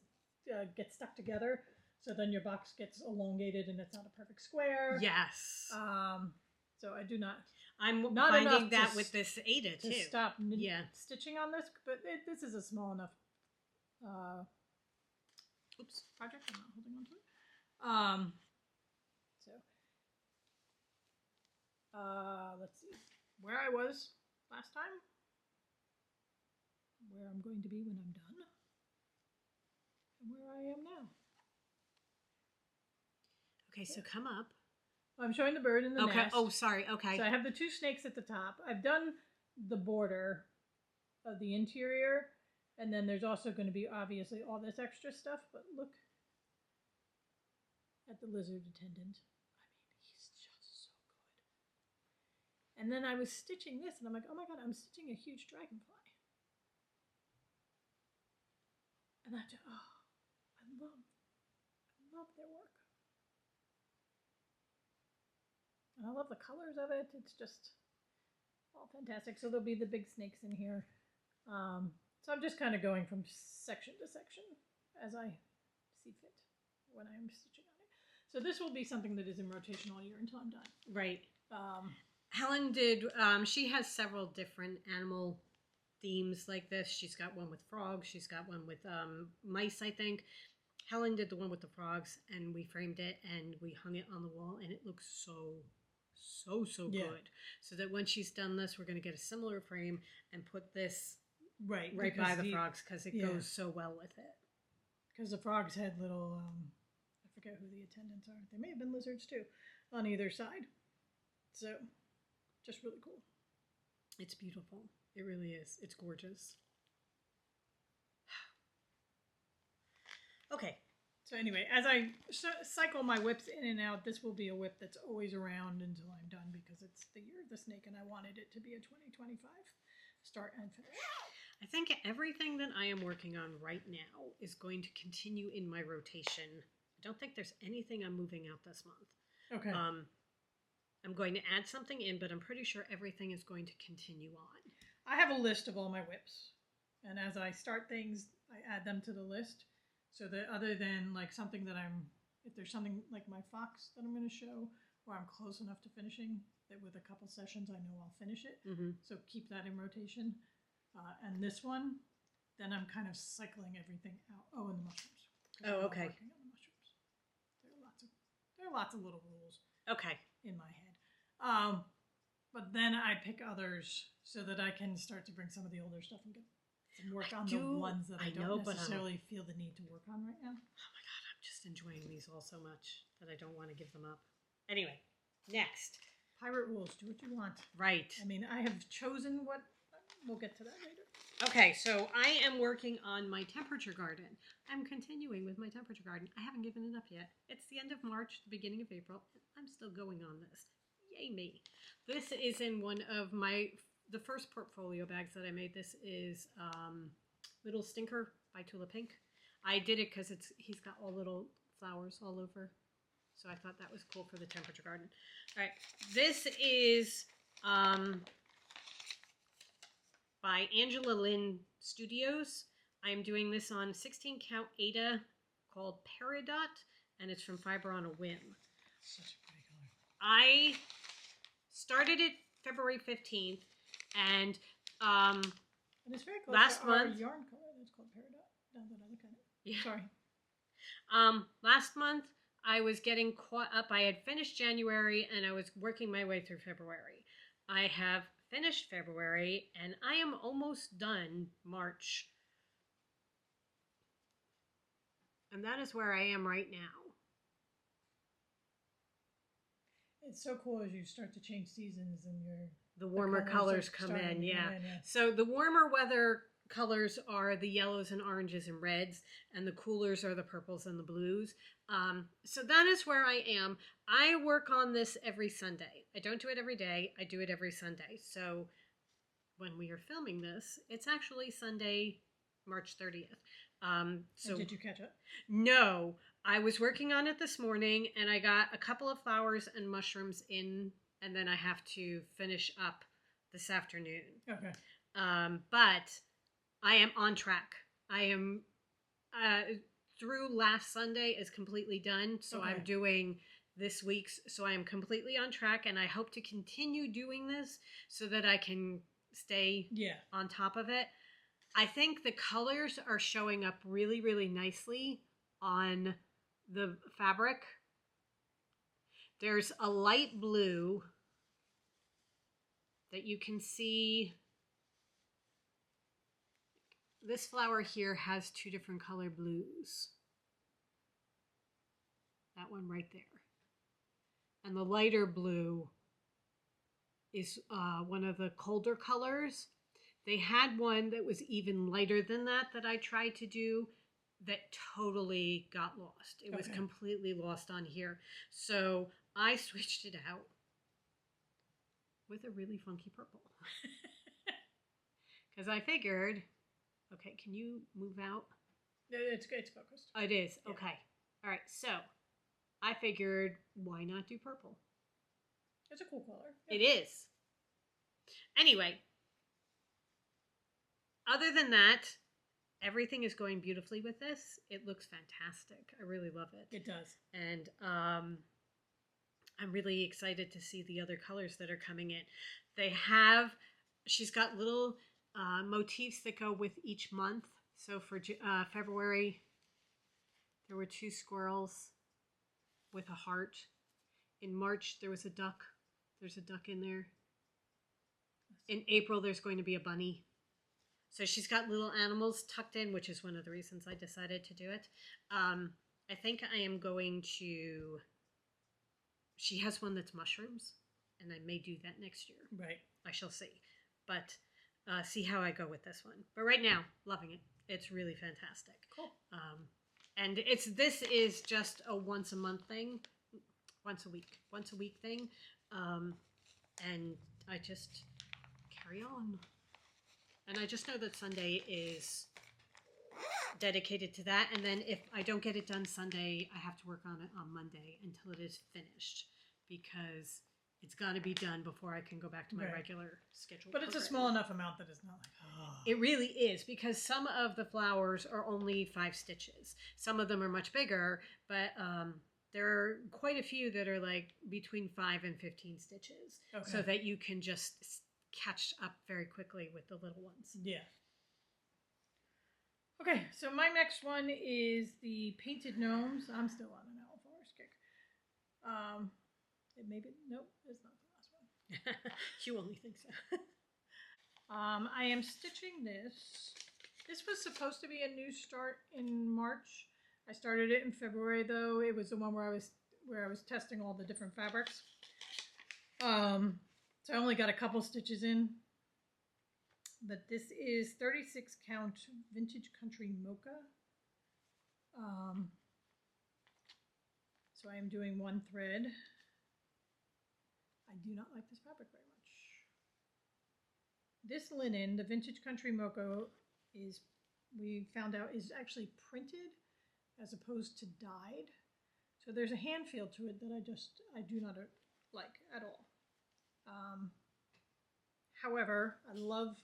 get stuck together. So then your box gets elongated, and it's not a perfect square. Yes. So I do not. I'm not finding that with this Ada too. To stop stitching on this, but this is a small enough. Project. I'm not holding on to it. Let's see where I was last time, where I'm going to be when I'm done, and where I am now. Okay, so come up. I'm showing the bird in the nest. Oh, sorry. Okay. So I have the 2 snakes at the top. I've done the border of the interior. And then there's also going to be, obviously, all this extra stuff. But look at the lizard attendant. I mean, he's just so good. And then I was stitching this, and I'm like, oh my god, I'm stitching a huge dragonfly. And I love their work. And I love the colors of it. It's just all fantastic. So there'll be the big snakes in here. So I'm just kind of going from section to section as I see fit when I'm stitching on it. So this will be something that is in rotation all year until I'm done. Right. Helen she has several different animal themes like this. She's got one with frogs. She's got one with mice, I think. Helen did the one with the frogs, and we framed it, and we hung it on the wall, and it looks so good. So that when she's done this, we're going to get a similar frame and put this right by the frogs, because it goes so well with it. Because the frogs had little, I forget who the attendants are. They may have been lizards too, on either side. So, just really cool. It's beautiful. It really is. It's gorgeous. Okay. So anyway, as I cycle my whips in and out, this will be a whip that's always around until I'm done, because it's the year of the snake, and I wanted it to be a 2025 start and finish. I think everything that I am working on right now is going to continue in my rotation. I don't think there's anything I'm moving out this month. Okay. I'm going to add something in, but I'm pretty sure everything is going to continue on. I have a list of all my whips. And as I start things, I add them to the list. So that other than like something that if there's something like my fox that I'm going to show, or I'm close enough to finishing, that with a couple sessions I know I'll finish it. So keep that in rotation. And this one, then I'm kind of cycling everything out. Oh, and the mushrooms. Oh, okay. Working on the mushrooms. There are lots of little rules. Okay. In my head. But then I pick others so that I can start to bring some of the older stuff and get some work on the ones that I don't necessarily feel the need to work on right now. Oh my god, I'm just enjoying these all so much that I don't want to give them up. Anyway, next. Pirate rules, do what you want. Right. I mean, I have chosen what, we'll get to that later. Okay, so I am working on my temperature garden. I'm continuing with my temperature garden. I haven't given it up yet. It's the end of March, the beginning of April, and I'm still going on this. Yay me. This is in one of the first portfolio bags that I made. This is Little Stinker by Tula Pink. I did it because he's got all little flowers all over. So I thought that was cool for the temperature garden. All right, this is by Angela Lynn Studios. I am doing this on 16 count Aida called Peridot, and it's from Fiber on a Whim. Such a pretty color. I started it February 15th, and it's very close last to month, our yarn color that's called Peridot. No, that other kind of. Yeah. Sorry. Last month I was getting caught up. I had finished January and I was working my way through February. I have finished February and I am almost done March. And that is where I am right now. It's so cool as you start to change seasons and the warmer colors come in. Yeah. Yeah. So the warmer weather colors are the yellows and oranges and reds, and the coolers are the purples and the blues. So that is where I am. I work on this every Sunday. I don't do it every day. I do it every Sunday. So when we are filming this, it's actually Sunday, March 30th. So did you catch up? No, I was working on it this morning and I got a couple of flowers and mushrooms in, and then I have to finish up this afternoon. Okay. But I am on track. I am through last Sunday is completely done. So okay. I'm doing this week's. So I am completely on track, and I hope to continue doing this so that I can stay on top of it. I think the colors are showing up really, really nicely on the fabric. There's a light blue that you can see. This flower here has two different color blues. That one right there. And the lighter blue is one of the colder colors. They had one that was even lighter than that I tried to do that totally got lost. It was completely lost on here. So I switched it out with a really funky purple. Because I figured, okay, can you move out? It's focused. Oh, it is? Yeah. Okay. All right, so I figured, why not do purple? It's a cool color. Yeah. It is. Anyway, other than that, everything is going beautifully with this. It looks fantastic. I really love it. It does. And I'm really excited to see the other colors that are coming in. She's got little motifs that go with each month. So for February, there were 2 squirrels with a heart. In March, there was a duck. There's a duck in there. In April, there's going to be a bunny. So she's got little animals tucked in, which is one of the reasons I decided to do it. I think I am going to... She has one that's mushrooms, and I may do that next year. Right. I shall see. But see how I go with this one. But right now, loving it. It's really fantastic. Cool. And this is just a once a month thing. Once a week thing. And I just carry on. And I just know that Sunday is dedicated to that. And then if I don't get it done Sunday, I have to work on it on Monday until it is finished. Because It's got to be done before I can go back to my Right. regular schedule. But it's a small enough amount that it's not like, oh. It really is, because some of the flowers are only 5 stitches. Some of them are much bigger, but there are quite a few that are like between 5 and 15 stitches, Okay. so that you can just catch up very quickly with the little ones. Yeah. Okay, so my next one is the painted gnomes. I'm still on an Owl Forest kick. It maybe nope, it's not the last one. You only think so. I am stitching this. This was supposed to be a new start in March. I started it in February though. It was the one where I was testing all the different fabrics. So I only got a couple stitches in. But this is 36 count vintage country mocha. So I am doing one thread. I do not like this fabric very much. This linen, the vintage country mocha, we found out is actually printed as opposed to dyed. So there's a hand feel to it that I do not like at all. However, I love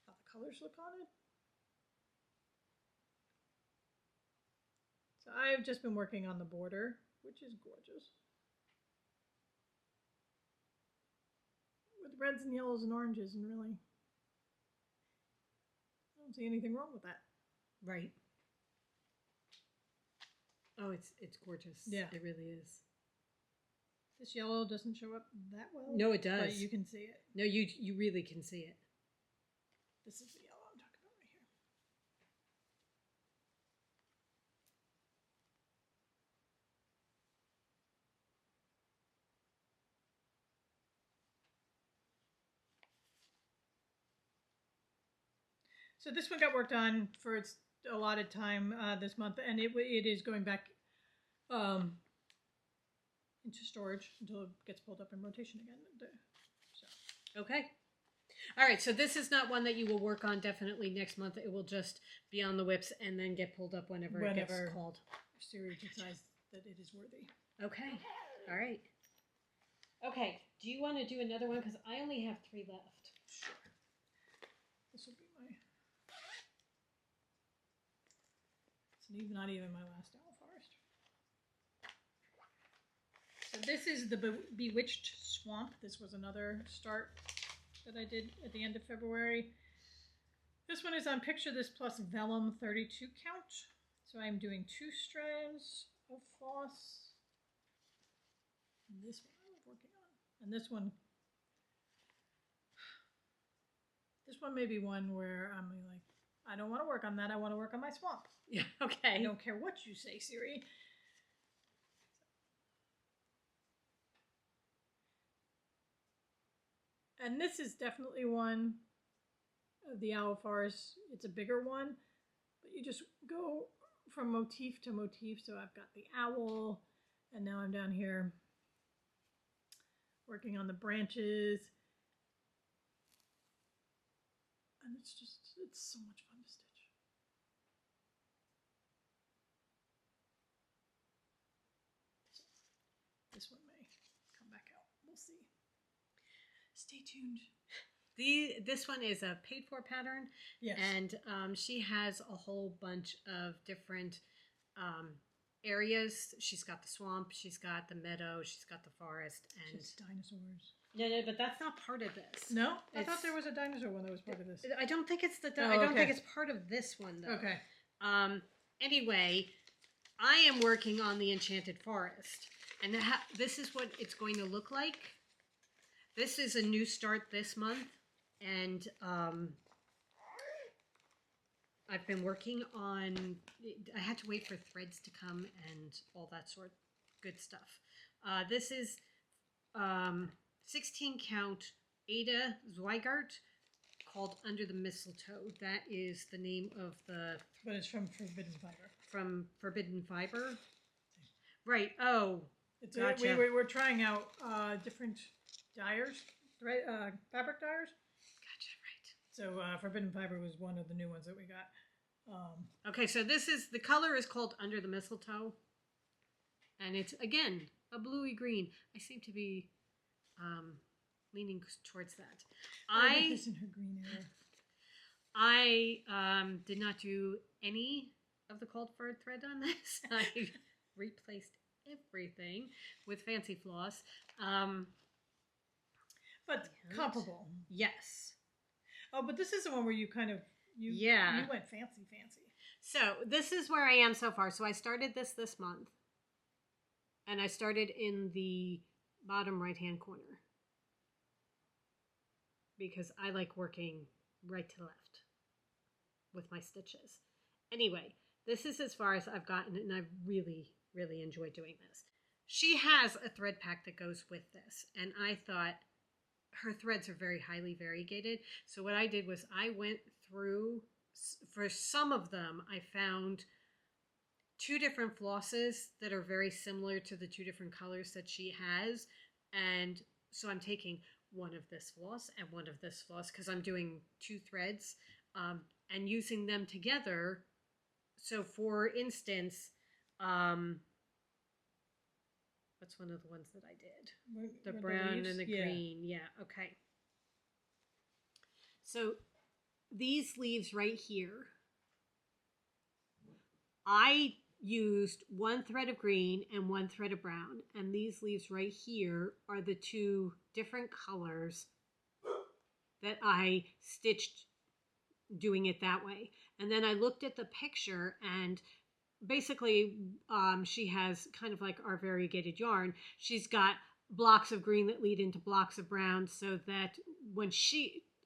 how the colors look on it. So I've just been working on the border, which is gorgeous. With reds and yellows and oranges, and really, I don't see anything wrong with that. Right. Oh, it's gorgeous. Yeah. It really is. This yellow doesn't show up that well. No, it does. But you can see it. No, you really can see it. This is the yellow I'm talking about right here. So this one got worked on for its allotted time this month, and it is going back into storage until it gets pulled up in rotation again. So. Okay. All right, so this is not one that you will work on definitely next month. It will just be on the whips and then get pulled up whenever it gets called. Siri decides that it is worthy. Okay. All right. Okay. Do you want to do another one? Because I only have 3 left. Sure. This will be my... It's not even my last Owl Forest. So this is the Bewitched Swamp. This was another start that I did at the end of February. This one is on Picture This Plus Vellum 32 count. So I'm doing 2 strands of floss. And this one I was working on. And this one may be one where I'm like, I don't want to work on that. I want to work on my swamp. Yeah, okay. I don't care what you say, Siri. And this is definitely one of the Owl Forest. It's a bigger one, but you just go from motif to motif. So I've got the owl, and now I'm down here working on the branches. And it's so much fun to stitch. This one may come back out. We'll see. Stay tuned. This one is a paid for pattern. Yes. And she has a whole bunch of different areas. She's got the swamp, she's got the meadow, she's got the forest, and just dinosaurs. No, but that's not part of this. No, I thought there was a dinosaur one that was part of this. I don't think it's I don't think it's part of this one though. Okay. Anyway, I am working on the Enchanted Forest, and this is what it's going to look like. This is a new start this month, and I've been working on. I had to wait for threads to come and all that sort of good stuff. This is 16 count Ada Zweigart, called Under the Mistletoe. That is the name of the... But it's from Forbidden Fiber. From Forbidden Fiber? Right. Oh, it's gotcha. We're trying out different dyers, fabric dyers. Gotcha, right. So Forbidden Fiber was one of the new ones that we got. Okay, so this is... The color is called Under the Mistletoe. And it's, again, a bluey green. I seem to be leaning towards that. This in her green area. I did not do any of the called for thread on this. I replaced everything with fancy floss. But comparable. Yes. Oh, but this is the one where you kind of you went fancy. So this is where I am so far. So I started this month, and I started in the bottom right hand corner because I like working right to left with my stitches. Anyway, this is as far as I've gotten, and I've really, really enjoyed doing this. She has a thread pack that goes with this, and I thought her threads are very highly variegated. So what I did was I went through, for some of them, I found 2 different flosses that are very similar to the 2 different colors that she has. And so I'm taking one of this floss and one of this floss because I'm doing 2 threads and using them together. So for instance, what's one of the ones that I did? The brown and the green. Yeah, okay. So these leaves right here, I used 1 thread of green and 1 thread of brown. And these leaves right here are the 2 different colors that I stitched doing it that way. And then I looked at the picture, and basically she has kind of like our variegated yarn. She's got blocks of green that lead into blocks of brown, so that when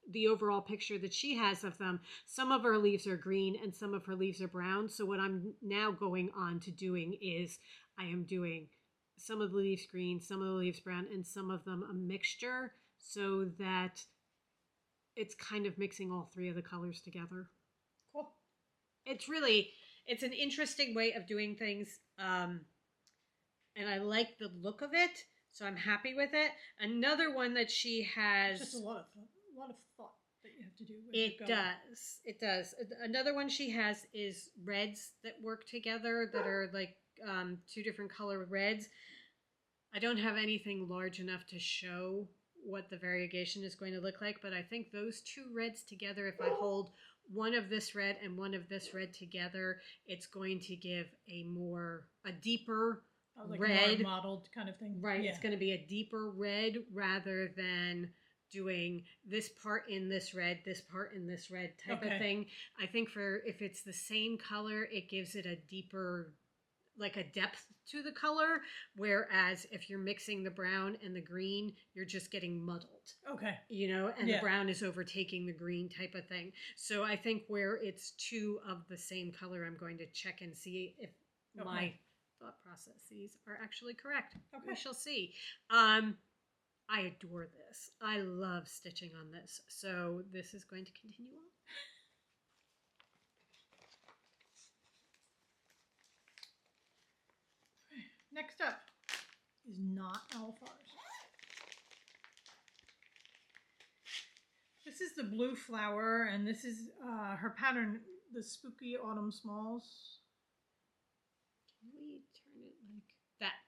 the overall picture that she has of them, some of her leaves are green and some of her leaves are brown. So what I'm now going on to doing is I am doing some of the leaves green, some of the leaves brown, and some of them a mixture, so that it's kind of mixing all 3 of the colors together. Cool. It's an interesting way of doing things, and I like the look of it, so I'm happy with it. Another one that she has... It's just a lot of thought that you have to do. It does. Another one she has is reds that work together, that are like 2 different color reds. I don't have anything large enough to show what the variegation is going to look like, but I think those 2 reds together, if I hold one of this red and one of this red together, it's going to give a deeper like red. A more modeled kind of thing. Right. Yeah. It's going to be a deeper red rather than doing this part in this red, this part in this red type of thing. I think if it's the same color, it gives it a deeper, like a depth to the color, whereas if you're mixing the brown and the green, you're just getting muddled. Okay. And the brown is overtaking the green type of thing. So I think where it's 2 of the same color, I'm going to check and see if my thought processes are actually correct. Okay. We shall see. I adore this. I love stitching on this. So this is going to continue on. Next up is not Alfar's. This is the blue flower, and this is her pattern, the Spooky Autumn Smalls. Can we turn it like that?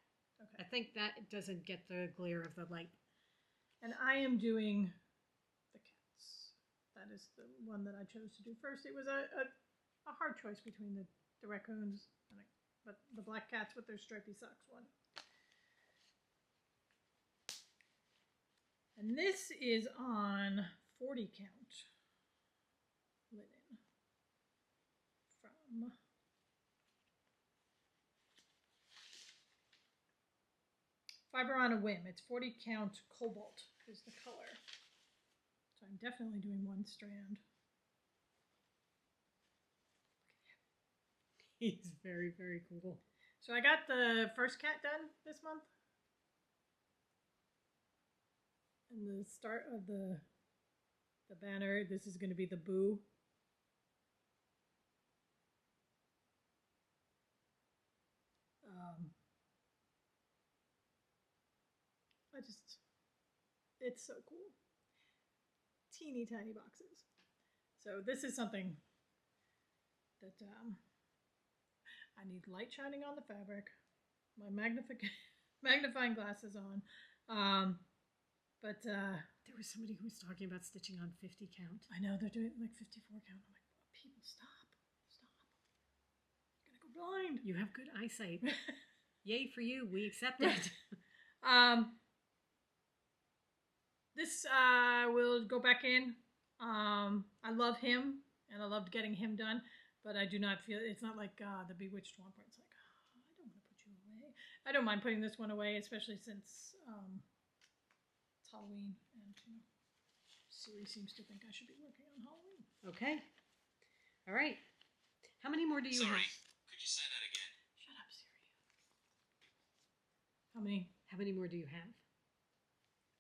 Okay. I think that doesn't get the glare of the light. And I am doing the cats. That is the one that I chose to do first. It was a hard choice between the raccoons but the black cats with their stripy socks one. And this is on 40 count linen from Fiber on a Whim. It's 40 count cobalt is the color. So I'm definitely doing 1 strand. He's very, very cool. So I got the first cat done this month. And the start of the banner, this is going to be the boo. It's so cool. Teeny tiny boxes. So this is something that I need light shining on the fabric. My magnification, magnifying glasses on. But there was somebody who was talking about stitching on 50 count. I know they're doing like 54 count. I'm like, oh, people, stop. You're gonna go blind. You have good eyesight. Yay for you. We accept it. This will go back in. I love him, and I loved getting him done, but I do not feel, it's not like the Bewitched one where it's like, oh, I don't want to put you away. I don't mind putting this one away, especially since it's Halloween, and Siri seems to think I should be working on Halloween. Okay. All right. How many more do you have? Could you say that again? Shut up, Siri. How many? How many more do you have?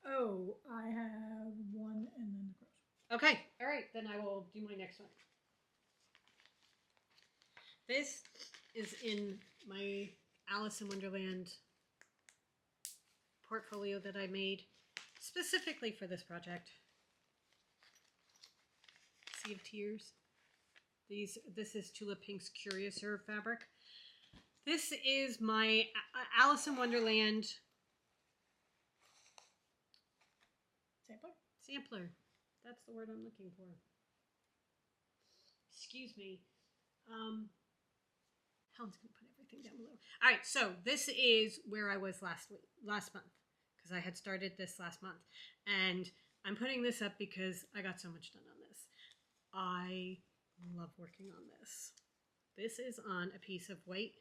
Oh, I have one and then the crows. Okay. All right. Then I will do my next one. This is in my Alice in Wonderland portfolio that I made specifically for this project. Sea of Tears. This is Tulip Pink's Curiouser fabric. This is my Alice in Wonderland sampler. That's the word I'm looking for. Excuse me. Helen's going to put everything down below. All right, so this is where I was last month, because I had started this last month. And I'm putting this up because I got so much done on this. I love working on this. This is on a piece of white,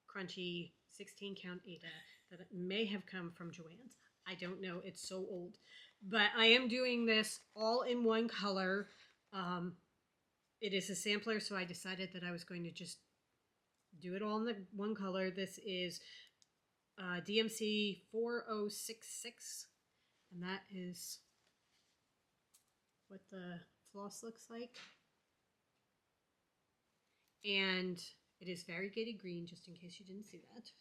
crunchy 16 count Ada that may have come from Joann's. I don't know. It's so old. But I am doing this all in one color. It is a sampler, so I decided that I was going to just do it all in the one color. This is DMC 4066, and that is what the floss looks like. And it is variegated green, just in case you didn't see that.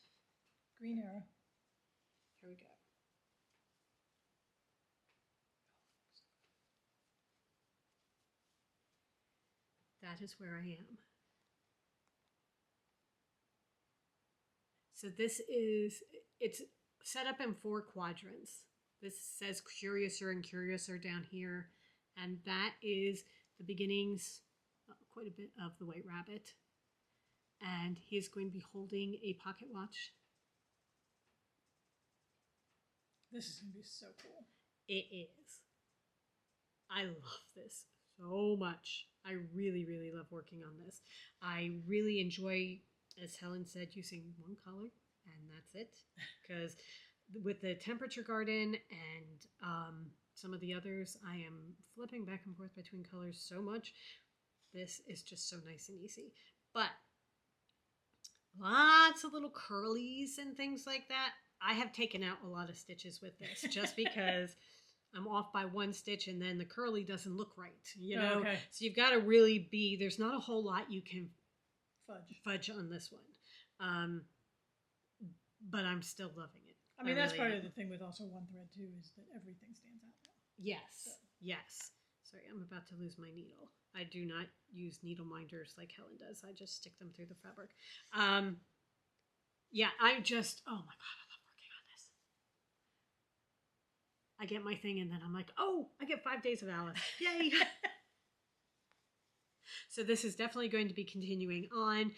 Green arrow. Here we go. That is where I am. So this is, it's set up in 4 quadrants. This says Curiouser and Curiouser down here. And that is the beginnings, quite a bit of the White Rabbit. And he is going to be holding a pocket watch. This is going to be so cool. It is. I love this so much. I really, really love working on this. I really enjoy, as Helen said, using one color, and that's it. Because with the Temperature Garden and some of the others, I am flipping back and forth between colors so much. This is just so nice and easy. But lots of little curlies and things like that. I have taken out a lot of stitches with this just because I'm off by one stitch and then the curly doesn't look right, you know? Okay. So you've got to really be, there's not a whole lot you can fudge on this one. But I'm still loving it. I mean, that's really part of the thing with also one thread too, is that everything stands out now. Yes, so. Yes. Sorry, I'm about to lose my needle. I do not use needle minders like Helen does. I just stick them through the fabric. Yeah, I just, oh my God, I love working on this. I get my thing and then I'm like, oh, I get 5 days of Alice. Yay. So this is definitely going to be continuing on.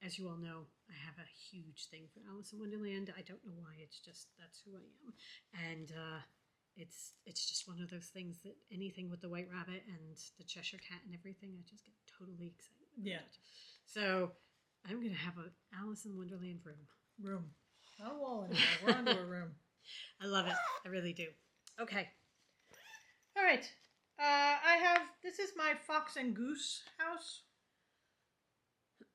As you all know, I have a huge thing for Alice in Wonderland. I don't know why, it's just, that's who I am. And it's just one of those things that anything with the White Rabbit and the Cheshire Cat and everything, I just get totally excited about. Yeah. It. So I'm going to have an Alice in Wonderland room. Not a wall anymore. We're onto a room. I love it. I really do. Okay. All right. I have, this is my Fox and Goose house.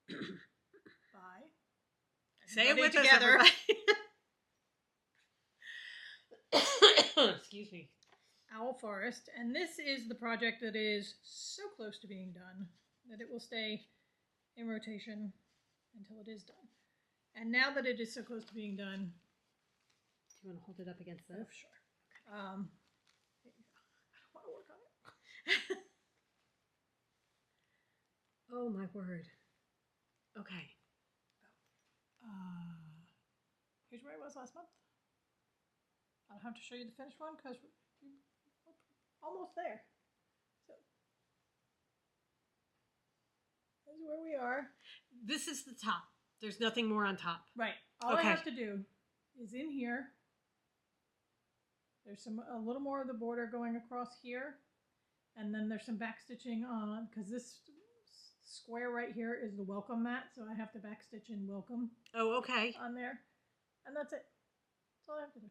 Bye. Say it with together. Excuse me. Owl Forest. And this is the project that is so close to being done that it will stay in rotation until it is done. And now that it is so close to being done. Do you want to hold it up against this? Oh, sure. I don't want to work on it. Oh my word. Okay. here's where I was last month. I'll have to show you the finished one because we're almost there. So this is where we are. This is the top. There's nothing more on top. Right. All Okay. I have to do is in here. There's a little more of the border going across here, and then there's some back stitching on because this square right here is the welcome mat, so I have to back stitch in welcome. Oh, okay. On there, and that's it. That's all I have to do.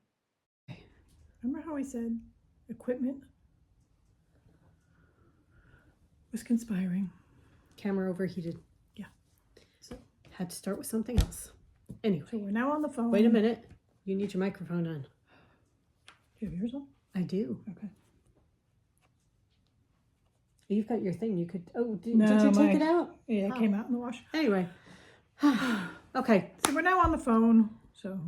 Remember how we said equipment was conspiring? Camera overheated. Yeah. So had to start with something else. Anyway. So we're now on the phone. Wait a minute. You need your microphone on. Do you have yours on? I do. Okay. You've got your thing. You could. Oh, did you take it out? Yeah, it came out in the wash. Anyway. Okay. So we're now on the phone. So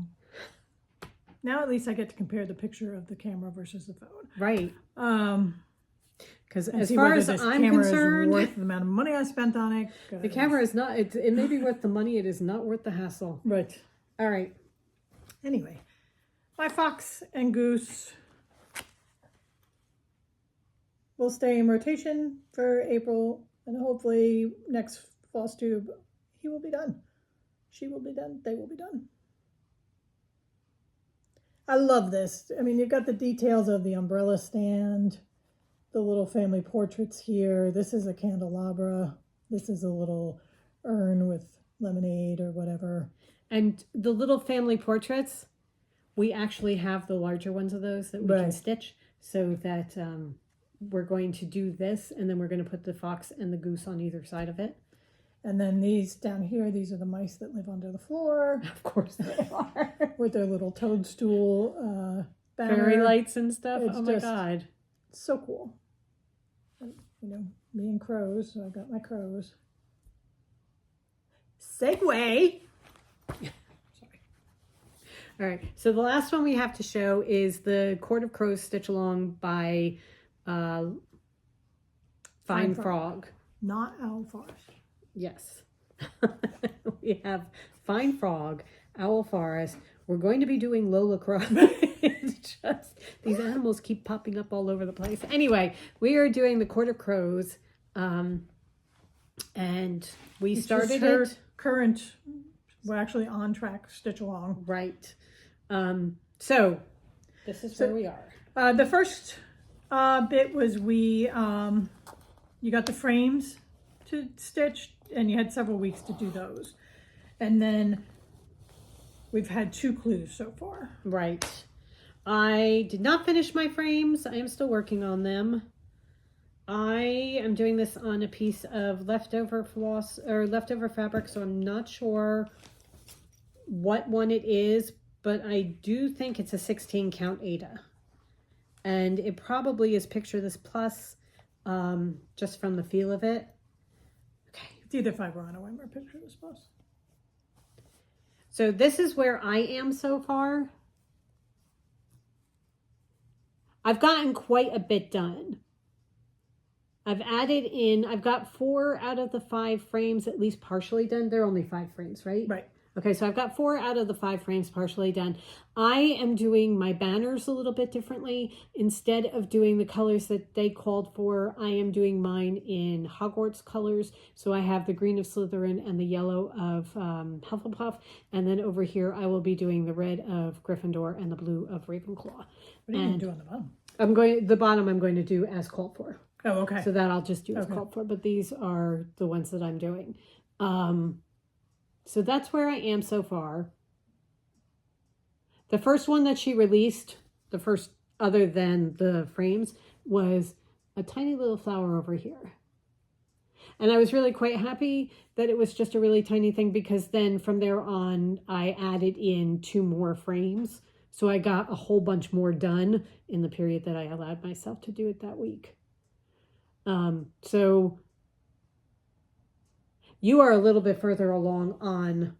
now at least I get to compare the picture of the camera versus the phone. Right. Because as see far whether as this I'm camera concerned, is worth the amount of money I spent on it. the camera is not. It may be worth the money. It is not worth the hassle. Right. All right. Anyway, my fox and goose will stay in rotation for April, and hopefully next flosstube he will be done. She will be done. They will be done. I love this. I mean, you've got the details of the umbrella stand, the little family portraits here. This is a candelabra. This is a little urn with lemonade or whatever. And the little family portraits, we actually have the larger ones of those that we can stitch, so that we're going to do this, and then we're going to put the fox and the goose on either side of it. And then these down here, these are the mice that live under the floor. Of course they are. With their little toadstool banner. Fairy lights and stuff. It's oh my just God. So cool. And, you know, me and crows, so I've got my crows. Segue! Sorry. All right. So the last one we have to show is the Court of Crows Stitch Along by Fine Frog. Not Owl Forest. Yes. We have Fine Frog, Owl Forest. We're going to be doing Lola Crow. It's just, these animals keep popping up all over the place. Anyway, we are doing the Court of Crows. And we started it. Current, we're actually on track, stitch along. Right. So, this is where we are. The first bit was you got the frames to stitch, and you had several weeks to do those. And then we've had 2 clues so far. Right. I did not finish my frames. I am still working on them. I am doing this on a piece of leftover floss or leftover fabric, so I'm not sure what one it is, but I do think it's a 16 count Ada. And it probably is Picture This Plus, just from the feel of it. Okay. It's either Fibrano or Picture This Plus. So this is where I am so far. I've gotten quite a bit done. I've got 4 out of the 5 frames at least partially done. They're only 5 frames, right? Right. Okay, so I've got 4 out of the 5 frames partially done. I am doing my banners a little bit differently. Instead of doing the colors that they called for, I am doing mine in Hogwarts colors. So I have the green of Slytherin and the yellow of Hufflepuff. And then over here, I will be doing the red of Gryffindor and the blue of Ravenclaw. What are you going to do on the bottom? I'm going to do as called for. Oh, okay. So that I'll just do as called for. But these are the ones that I'm doing. So that's where I am so far. The first one that she released, the first other than the frames, was a tiny little flower over here. And I was really quite happy that it was just a really tiny thing, because then from there on, I added in 2 more frames. So I got a whole bunch more done in the period that I allowed myself to do it that week. So you are a little bit further along on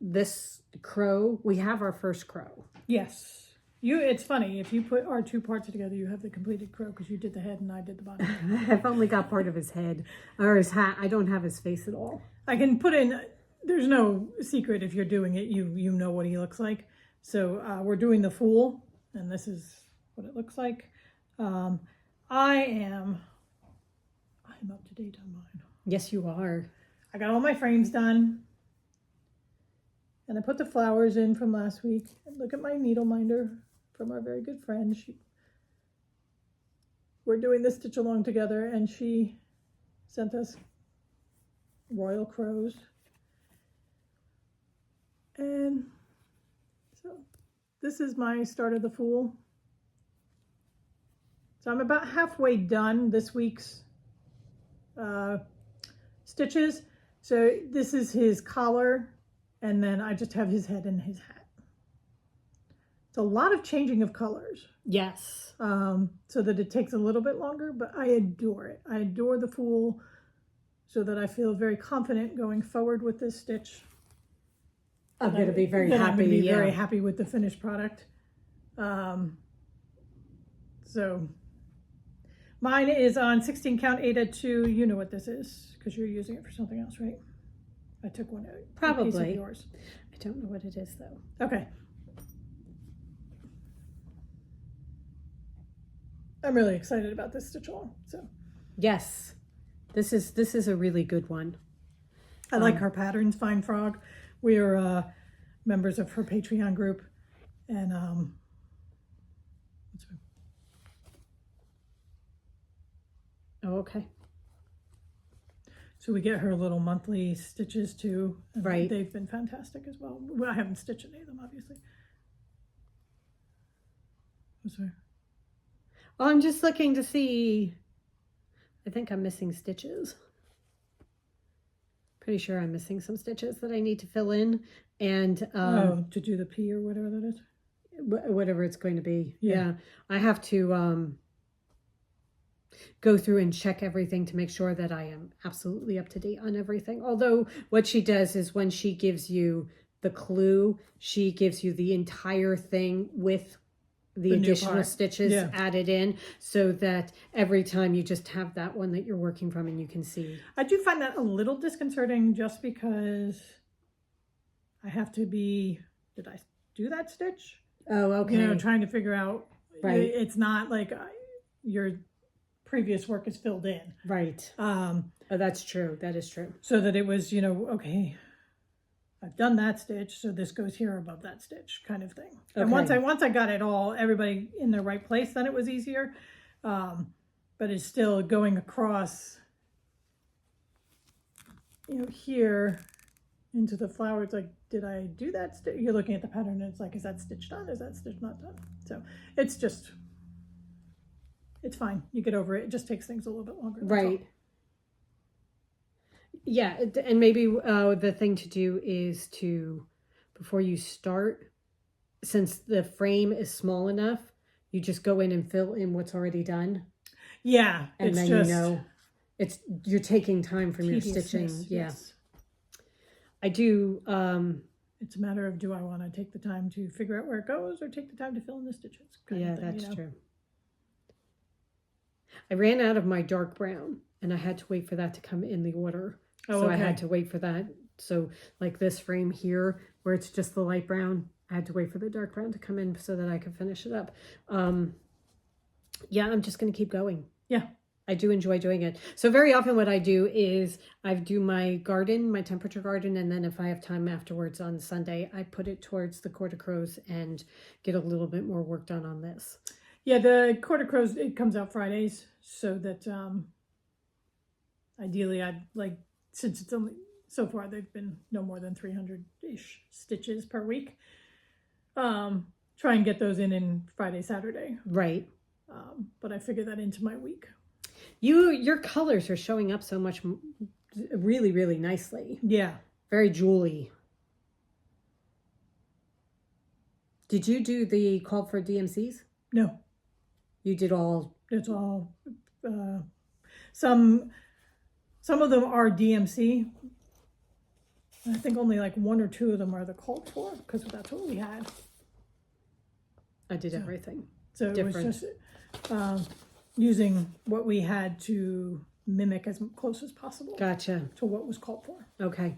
this crow. We have our first crow. Yes. It's funny, if you put our 2 parts together, you have the completed crow, because you did the head and I did the bottom. I've only got part of his head or his hat. I don't have his face at all. I can put in there's no secret if you're doing it, you know what he looks like. So we're doing the Fool, and this is what it looks like. I'm up to date on mine. Yes, you are. I got all my frames done. And I put the flowers in from last week. And look at my needle minder from our very good friend. We're doing this stitch along together, and she sent us royal crows. And so this is my start of the Fool. So I'm about halfway done this week's stitches. So this is his collar, and then I just have his head and his hat. It's a lot of changing of colors. Yes. So that it takes a little bit longer, but I adore it. I adore the Fool, so that I feel very confident going forward with this stitch. I'm going to be very happy. I'm going to be very happy with the finished product. So mine is on 16 count 8 at 2. You know what this is because you're using it for something else, right? I took one out. Probably. Piece of yours. I don't know what it is though. Okay. I'm really excited about this stitch along. So yes, this is a really good one. I like her patterns, Fine Frog. We are members of her Patreon group, and oh, okay. So we get her little monthly stitches too. And right. They've been fantastic as well. Well, I haven't stitched any of them, obviously. What's there? Well, I'm just looking to see. I think I'm missing stitches. Pretty sure I'm missing some stitches that I need to fill in. And to do the P or whatever that is? Whatever it's going to be. Yeah. I have to go through and check everything to make sure that I am absolutely up to date on everything. Although what she does is when she gives you the clue, she gives you the entire thing with the additional stitches added in, so that every time you just have that one that you're working from and you can see. I do find that a little disconcerting just because I have to be, did I do that stitch? Oh, okay. You know, trying to figure out, right. It's not like your previous work is filled in. Right. Oh, that's true. That is true. So that it was, okay, I've done that stitch, so this goes here above that stitch, kind of thing. Okay. And once I got it all, everybody in the right place, then it was easier. But it's still going across, here into the flower. It's like, did I do that stitch? You're looking at the pattern, and it's like, is that stitch done? Is that stitch not done? So it's fine. You get over it. It just takes things a little bit longer. Right. Yeah, and maybe the thing to do is to, before you start, since the frame is small enough, you just go in and fill in what's already done. Yeah, and then you're taking time from your stitching. Yeah, yes. I do. It's a matter of, do I want to take the time to figure out where it goes, or take the time to fill in the stitches? Yeah, that's true. I ran out of my dark brown, and I had to wait for that to come in the order. Oh, so okay. I had to wait for that. So like this frame here, where it's just the light brown, I had to wait for the dark brown to come in so that I could finish it up. Yeah, I'm just going to keep going. Yeah. I do enjoy doing it. So very often what I do is I do my garden, my temperature garden, and then if I have time afterwards on Sunday, I put it towards the quarter crows and get a little bit more work done on this. Yeah, the quarter crows, it comes out Fridays, so that ideally I'd like, since it's only, so far they've been no more than 300-ish stitches per week, try and get those in Friday, Saturday. Right. But I figure that into my week. Your colors are showing up so much, really, really nicely. Yeah. Very jewelly. Did you do the call for DMCs? No. You did all? It's all, some of them are DMC. I think only like 1 or 2 of them are the called for, because that's what we had. I did everything. So different. It was just using what we had to mimic as close as possible. Gotcha. To what was called for. Okay.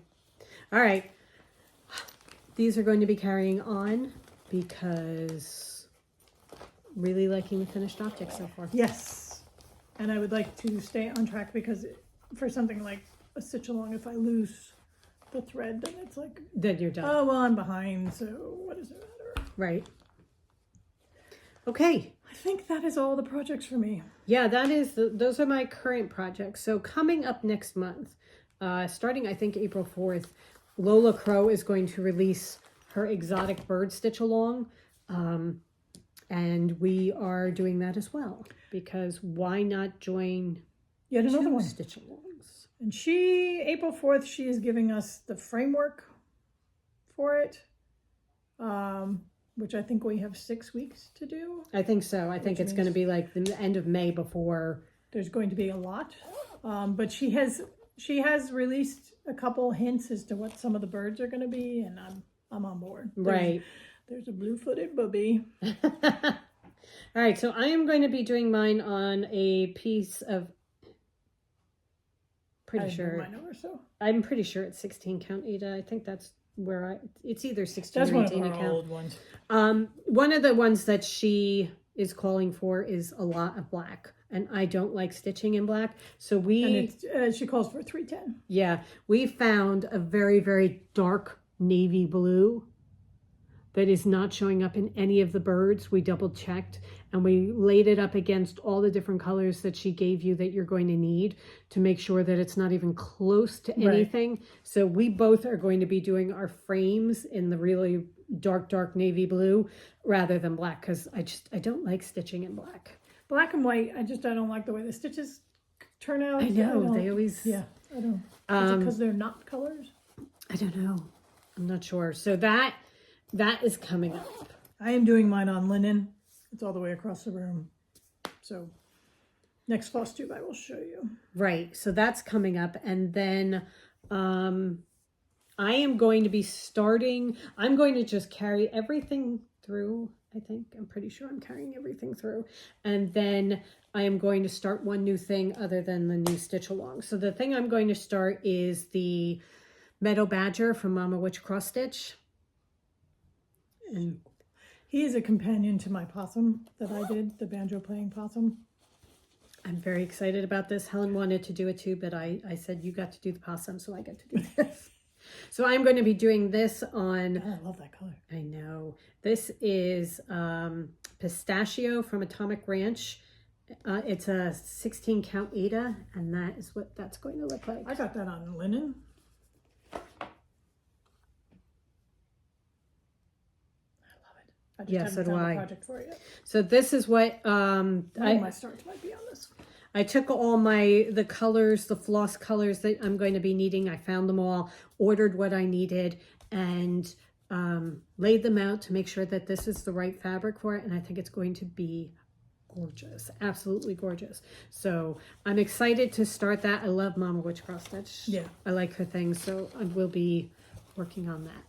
All right. These are going to be carrying on because really liking the finished object so far. Yes. And I would like to stay on track because for something like a stitch along, if I lose the thread, then it's like, Then you're done. oh, well, I'm behind, so what does it matter? Right. Okay. I think that is all the projects for me. Yeah, those are my current projects. So coming up next month, starting I think April 4th, Lola Crow is going to release her exotic bird stitch along. And we are doing that as well because why not join Yet another one. stitch alongs? And April 4th, she is giving us the framework for it, which I think we have 6 weeks to do. I think so. I think it's going to be like the end of May before. There's going to be a lot. But she has released a couple hints as to what some of the birds are going to be, and I'm on board. Right. There's a blue-footed booby. All right, so I am going to be doing mine on a piece of, I'm pretty sure it's 16 count Ada. I think that's where it's either 16 that's or 18 one of our count. old ones. One of the ones that she is calling for is a lot of black, and I don't like stitching in black. So she calls for 310. Yeah, we found a very, very dark navy blue that is not showing up in any of the birds. We double checked and we laid it up against all the different colors that she gave you that you're going to need to make sure that it's not even close to anything. Right. So we both are going to be doing our frames in the really dark navy blue rather than black because I don't like stitching in black. Black and white, I don't like the way the stitches turn out. I know, they always... Yeah, I don't. Is it because they're not colors? I don't know. I'm not sure. So that is coming up. I am doing mine on linen. It's all the way across the room. So next floss tube I will show you. Right. So that's coming up. And then I am going to be I'm going to just carry everything through. I think I'm pretty sure I'm carrying everything through. And then I am going to start one new thing other than the new stitch along. So the thing I'm going to start is the Meadow Badger from Mama Witch Cross Stitch. And he is a companion to my possum that I did, the banjo playing possum. I'm very excited about this. Helen wanted to do it too, but I said, you got to do the possum, so I get to do this. So I'm going to be doing this on... Oh, I love that color. I know. This is Pistachio from Atomic Ranch. It's a 16 count Ada, and that is what that's going to look like. I got that on linen. Yes, so do I. Project for it. So this is what my starts might be on this. I took all the colors, the floss colors that I'm going to be needing. I found them all, ordered what I needed, and laid them out to make sure that this is the right fabric for it. And I think it's going to be gorgeous, absolutely gorgeous. So I'm excited to start that. I love Mama Witch Cross Stitch. Yeah, I like her things, so I will be working on that.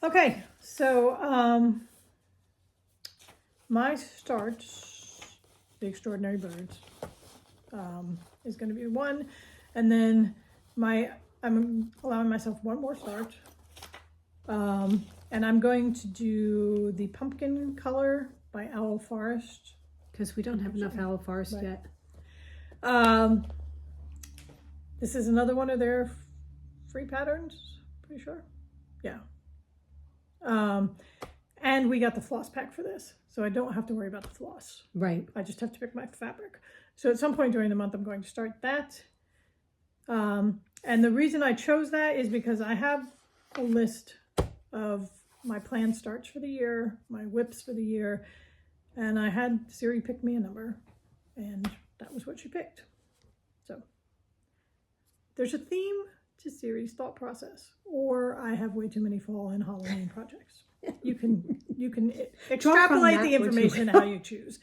Okay, so my start, The Extraordinary Birds, is going to be one, and then I'm allowing myself one more start, and I'm going to do the Pumpkin Color by Owl Forest. Because we don't have enough Owl Forest yet. This is another one of their free patterns, pretty sure. Yeah. And we got the floss pack for this, so I don't have to worry about the floss. Right. I just have to pick my fabric. So at some point during the month, I'm going to start that. And the reason I chose that is because I have a list of my planned starts for the year, my whips for the year, and I had Siri pick me a number, and that was what she picked. So there's a theme to Siri's thought process, or I have way too many fall and Halloween projects. You can extrapolate the information how you choose.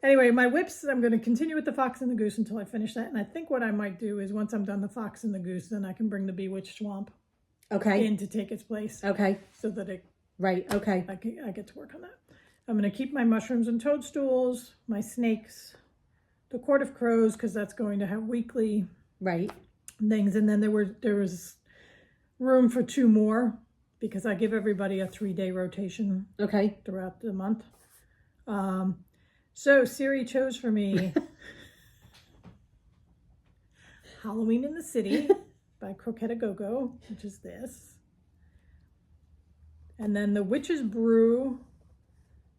Anyway, my whips, I'm going to continue with the Fox and the Goose until I finish that. And I think what I might do is once I'm done the Fox and the Goose, then I can bring the Bewitched Swamp in to take its place. Okay. So that I get to work on that. I'm going to keep my mushrooms and toadstools, my snakes, the Court of Crows, because that's going to have weekly. Right. things. And then there was room for 2 more because I give everybody a 3-day rotation Okay. throughout the month. So Siri chose for me Halloween in the City by Croquetta Go-Go, which is this. And then The Witch's Brew,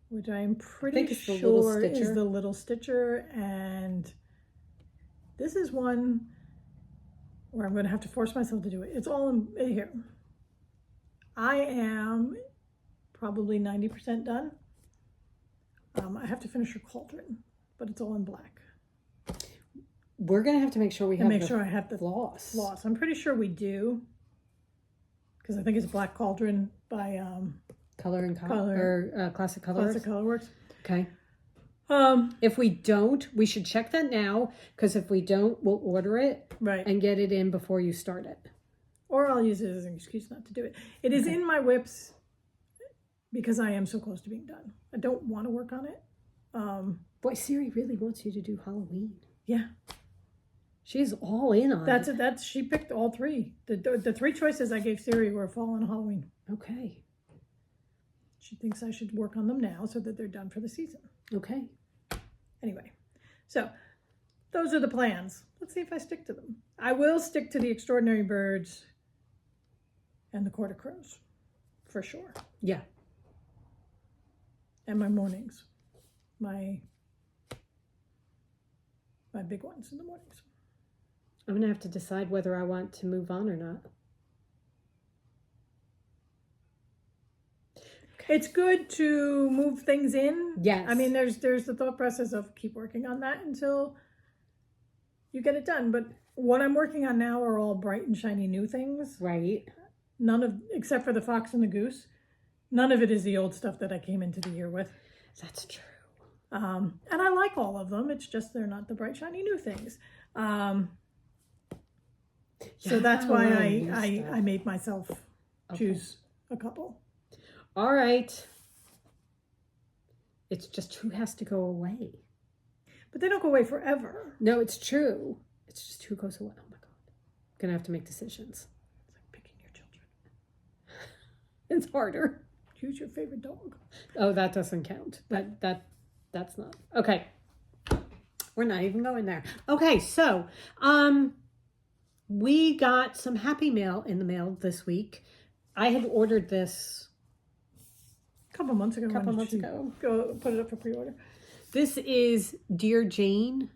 which I'm pretty sure is the Little Stitcher. And this is one where I'm going to have to force myself to do it. It's all in here. I am probably 90% done. I have to finish her cauldron, but it's all in black. We're going to have to make sure we have I have the floss. I'm pretty sure we do. Because I think it's Black Cauldron by Color and Classic Color. Classic Colorworks. Okay. If we don't, we should check that now, because if we don't, we'll order it and get it in before you start it. Or I'll use it as an excuse not to do it. It is in my whips because I am so close to being done. I don't want to work on it. Boy, Siri really wants you to do Halloween. Yeah. She's all in on it. That's she picked all 3. The 3 choices I gave Siri were fall and Halloween. Okay. She thinks I should work on them now so that they're done for the season. Okay. Anyway, so those are the plans. Let's see if I stick to them. I will stick to the Extraordinary Birds and the Court of Crows, for sure. Yeah. And my mornings, my big ones in the mornings. I'm going to have to decide whether I want to move on or not. It's good to move things in. Yes. I mean, there's the thought process of keep working on that until you get it done. But what I'm working on now are all bright and shiny new things. Right. Except for the Fox and the Goose, none of it is the old stuff that I came into the year with. That's true. And I like all of them. It's just they're not the bright shiny new things. So that's why I made myself choose a couple. All right. It's just who has to go away. But they don't go away forever. No, it's true. It's just who goes away. Oh my God. I'm going to have to make decisions. It's like picking your children. It's harder. Choose your favorite dog. Oh, that doesn't count. That's not. Okay. We're not even going there. Okay, so we got some Happy Mail in the mail this week. I had ordered this a couple months ago. Go put it up for pre-order. This is Dear Jane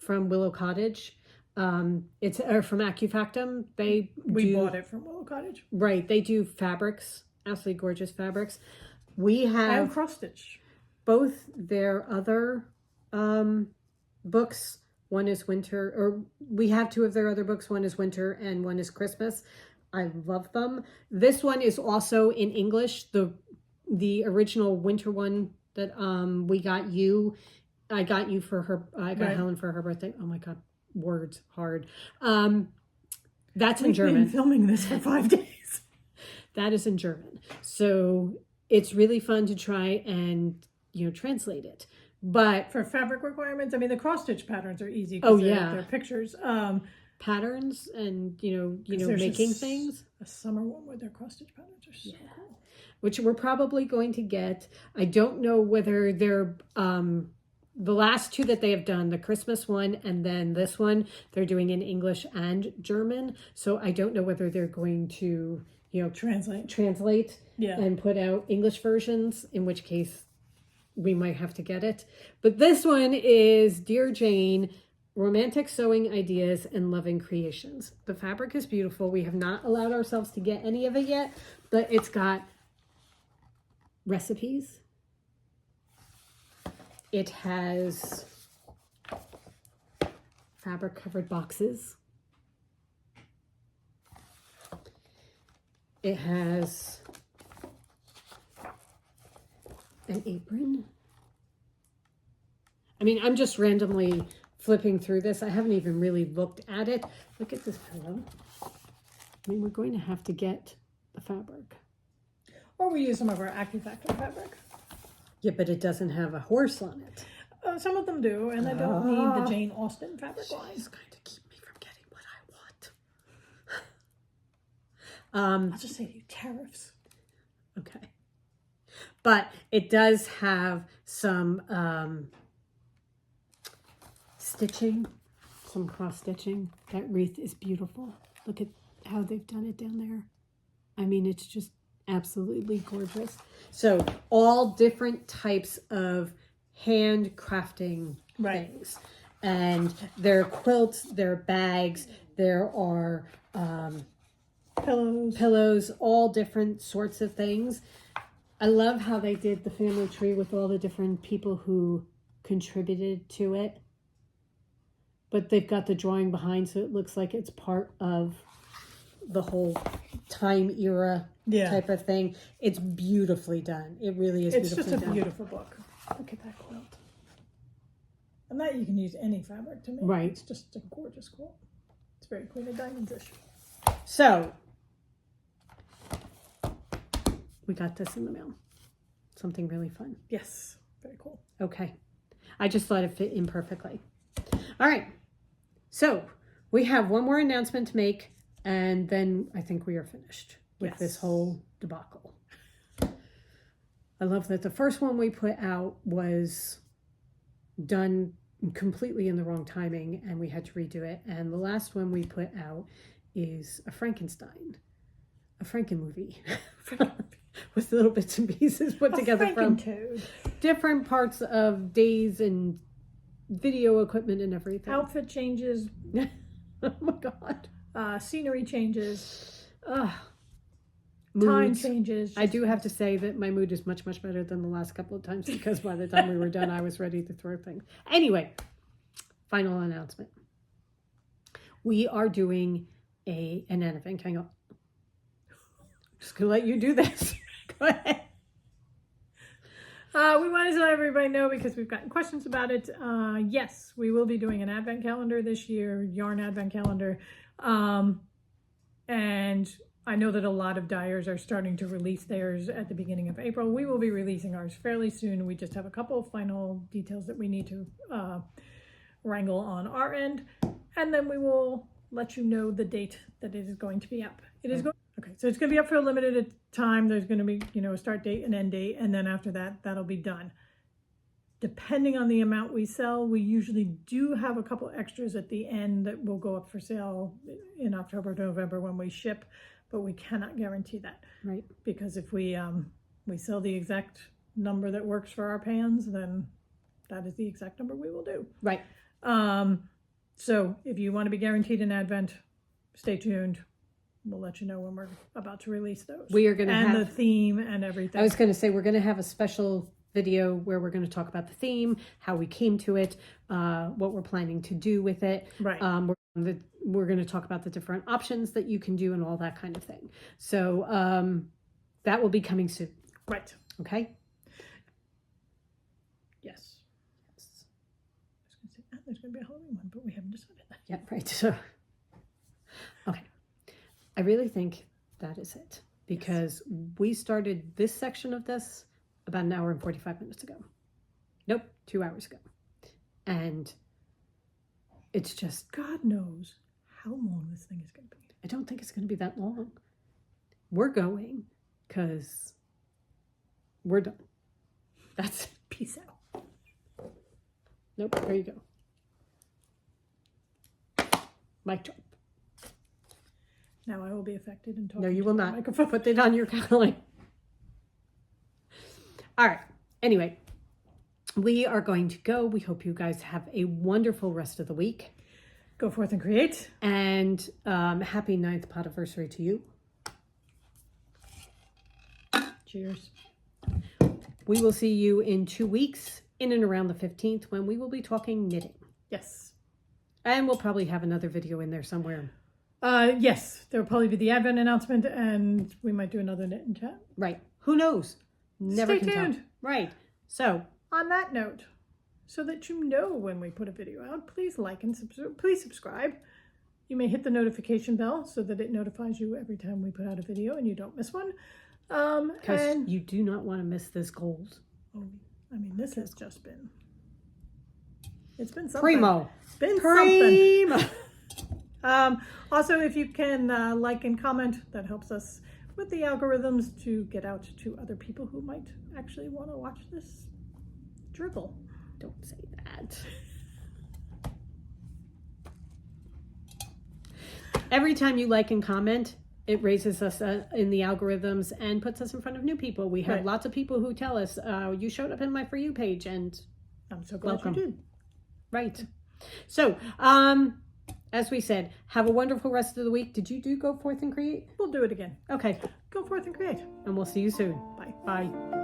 from Willow Cottage. It's from AccuFactum. We bought it from Willow Cottage. Right. They do fabrics, absolutely gorgeous fabrics. We have and cross stitch. Both their other books. One is winter, or we have 2 of their other books. One is winter and one is Christmas. I love them. This one is also in English. The original winter one that we got you. I got you for her. I got Helen for her birthday. Oh my God, words hard. That's in German. We've been filming this for 5 days. That is in German. So it's really fun to try and translate it. But for fabric requirements, I mean, the cross stitch patterns are easy. They're pictures. Patterns and making things. A summer one where their cross stitch patterns are so cool. Which we're probably going to get. I don't know whether they're the last 2 that they have done, the Christmas one and then this one, they're doing in English and German. So I don't know whether they're going to translate and put out English versions, in which case we might have to get it. But this one is Dear Jane, Romantic Sewing Ideas and Loving Creations. The fabric is beautiful. We have not allowed ourselves to get any of it yet, but it's got recipes. It has fabric covered boxes. It has an apron. I mean, I'm just randomly flipping through this. I haven't even really looked at it. Look at this pillow. I mean, we're going to have to get the fabric. Or we use some of our AccuFactum fabric. Yeah, but it doesn't have a horse on it. Some of them do, and I don't need the Jane Austen fabric line. She's going to keep me from getting what I want. I'll just say tariffs. Okay. But it does have some stitching, some cross stitching. That wreath is beautiful. Look at how they've done it down there. I mean, it's just absolutely gorgeous. So all different types of hand crafting things. And there are quilts, there are bags, there are pillows, all different sorts of things. I love how they did the family tree with all the different people who contributed to it. But they've got the drawing behind, so it looks like it's part of the whole time era type of thing. It's beautifully done. It really is beautifully done. It's just a beautiful book. Look at that quilt. And that you can use any fabric to make. Right. It's just a gorgeous quilt. It's very Queen of Diamonds-ish. So, we got this in the mail. Something really fun. Yes. Very cool. Okay. I just thought it fit in perfectly. All right. So, we have one more announcement to make, and then I think we are finished with this whole debacle. I love that the first one we put out was done completely in the wrong timing, and we had to redo it. And the last one we put out is a Frankenstein, a Franken movie with little bits and pieces put together from different parts of days and video equipment and everything. Outfit changes. Oh my God. Scenery changes. Time Moods. changes. I do have to say that my mood is much, much better than the last couple of times, because by the time we were done, I was ready to throw things. Anyway, final announcement. We are doing an event. Hang on. I'm just going to let you do this. Go ahead. We wanted to let everybody know, because we've gotten questions about it. Yes, we will be doing an advent calendar this year, yarn advent calendar. And I know that a lot of dyers are starting to release theirs at the beginning of April. We will be releasing ours fairly soon. We just have a couple of final details that we need to wrangle on our end. And then we will let you know the date that it is going to be up. It is going. Okay, so it's going to be up for a limited time. There's going to be, a start date and end date, and then after that, that'll be done. Depending on the amount we sell, we usually do have a couple extras at the end that will go up for sale in October, November when we ship, but we cannot guarantee that. Right. Because if we sell the exact number that works for our pans, then that is the exact number we will do. Right. So if you want to be guaranteed an advent, stay tuned. We'll let you know when we're about to release those. We are going to have the theme and everything. I was going to say, we're going to have a special video where we're going to talk about the theme, how we came to it, what we're planning to do with it. Right. We're going to talk about the different options that you can do and all that kind of thing. So that will be coming soon. Right. Okay. Yes. I was going to say, there's going to be a Halloween one, but we haven't decided that. Yeah, right. So, okay. I really think that is it, because we started this section of this about an hour and 45 minutes ago. Nope, 2 hours ago. And it's just, God knows how long this thing is going to be. I don't think it's going to be that long. We're going because we're done. That's Peace out. Nope, there you go. Mic drop. Now I will be affected and talking. No, you will not. Microphone. Put it on your calendar. All right. Anyway, we are going to go. We hope you guys have a wonderful rest of the week. Go forth and create. And happy 9th Podiversary to you. Cheers. We will see you in 2 weeks, in and around the 15th, when we will be talking knitting. Yes. And we'll probably have another video in there somewhere. Yes, there will probably be the Advent announcement, and we might do another knit and chat. Right. Who knows? Never Stay can tuned. tell. Right. So, on that note, so that you know when we put a video out, please like and please subscribe. You may hit the notification bell so that it notifies you every time we put out a video and you don't miss one. Because you do not want to miss this gold. Oh, I mean, this has just been. It's been something. Primo. Been Primo. something. Also, if you can like and comment, that helps us with the algorithms to get out to other people who might actually want to watch this dribble. Don't say that. Every time you like and comment, it raises us in the algorithms and puts us in front of new people. We have Right. lots of people who tell us, you showed up in my For You page, and I'm so glad welcome. you did. Right. So, as we said, have a wonderful rest of the week. Did you go forth and create? We'll do it again. Okay. Go forth and create. And we'll see you soon. Bye. Bye.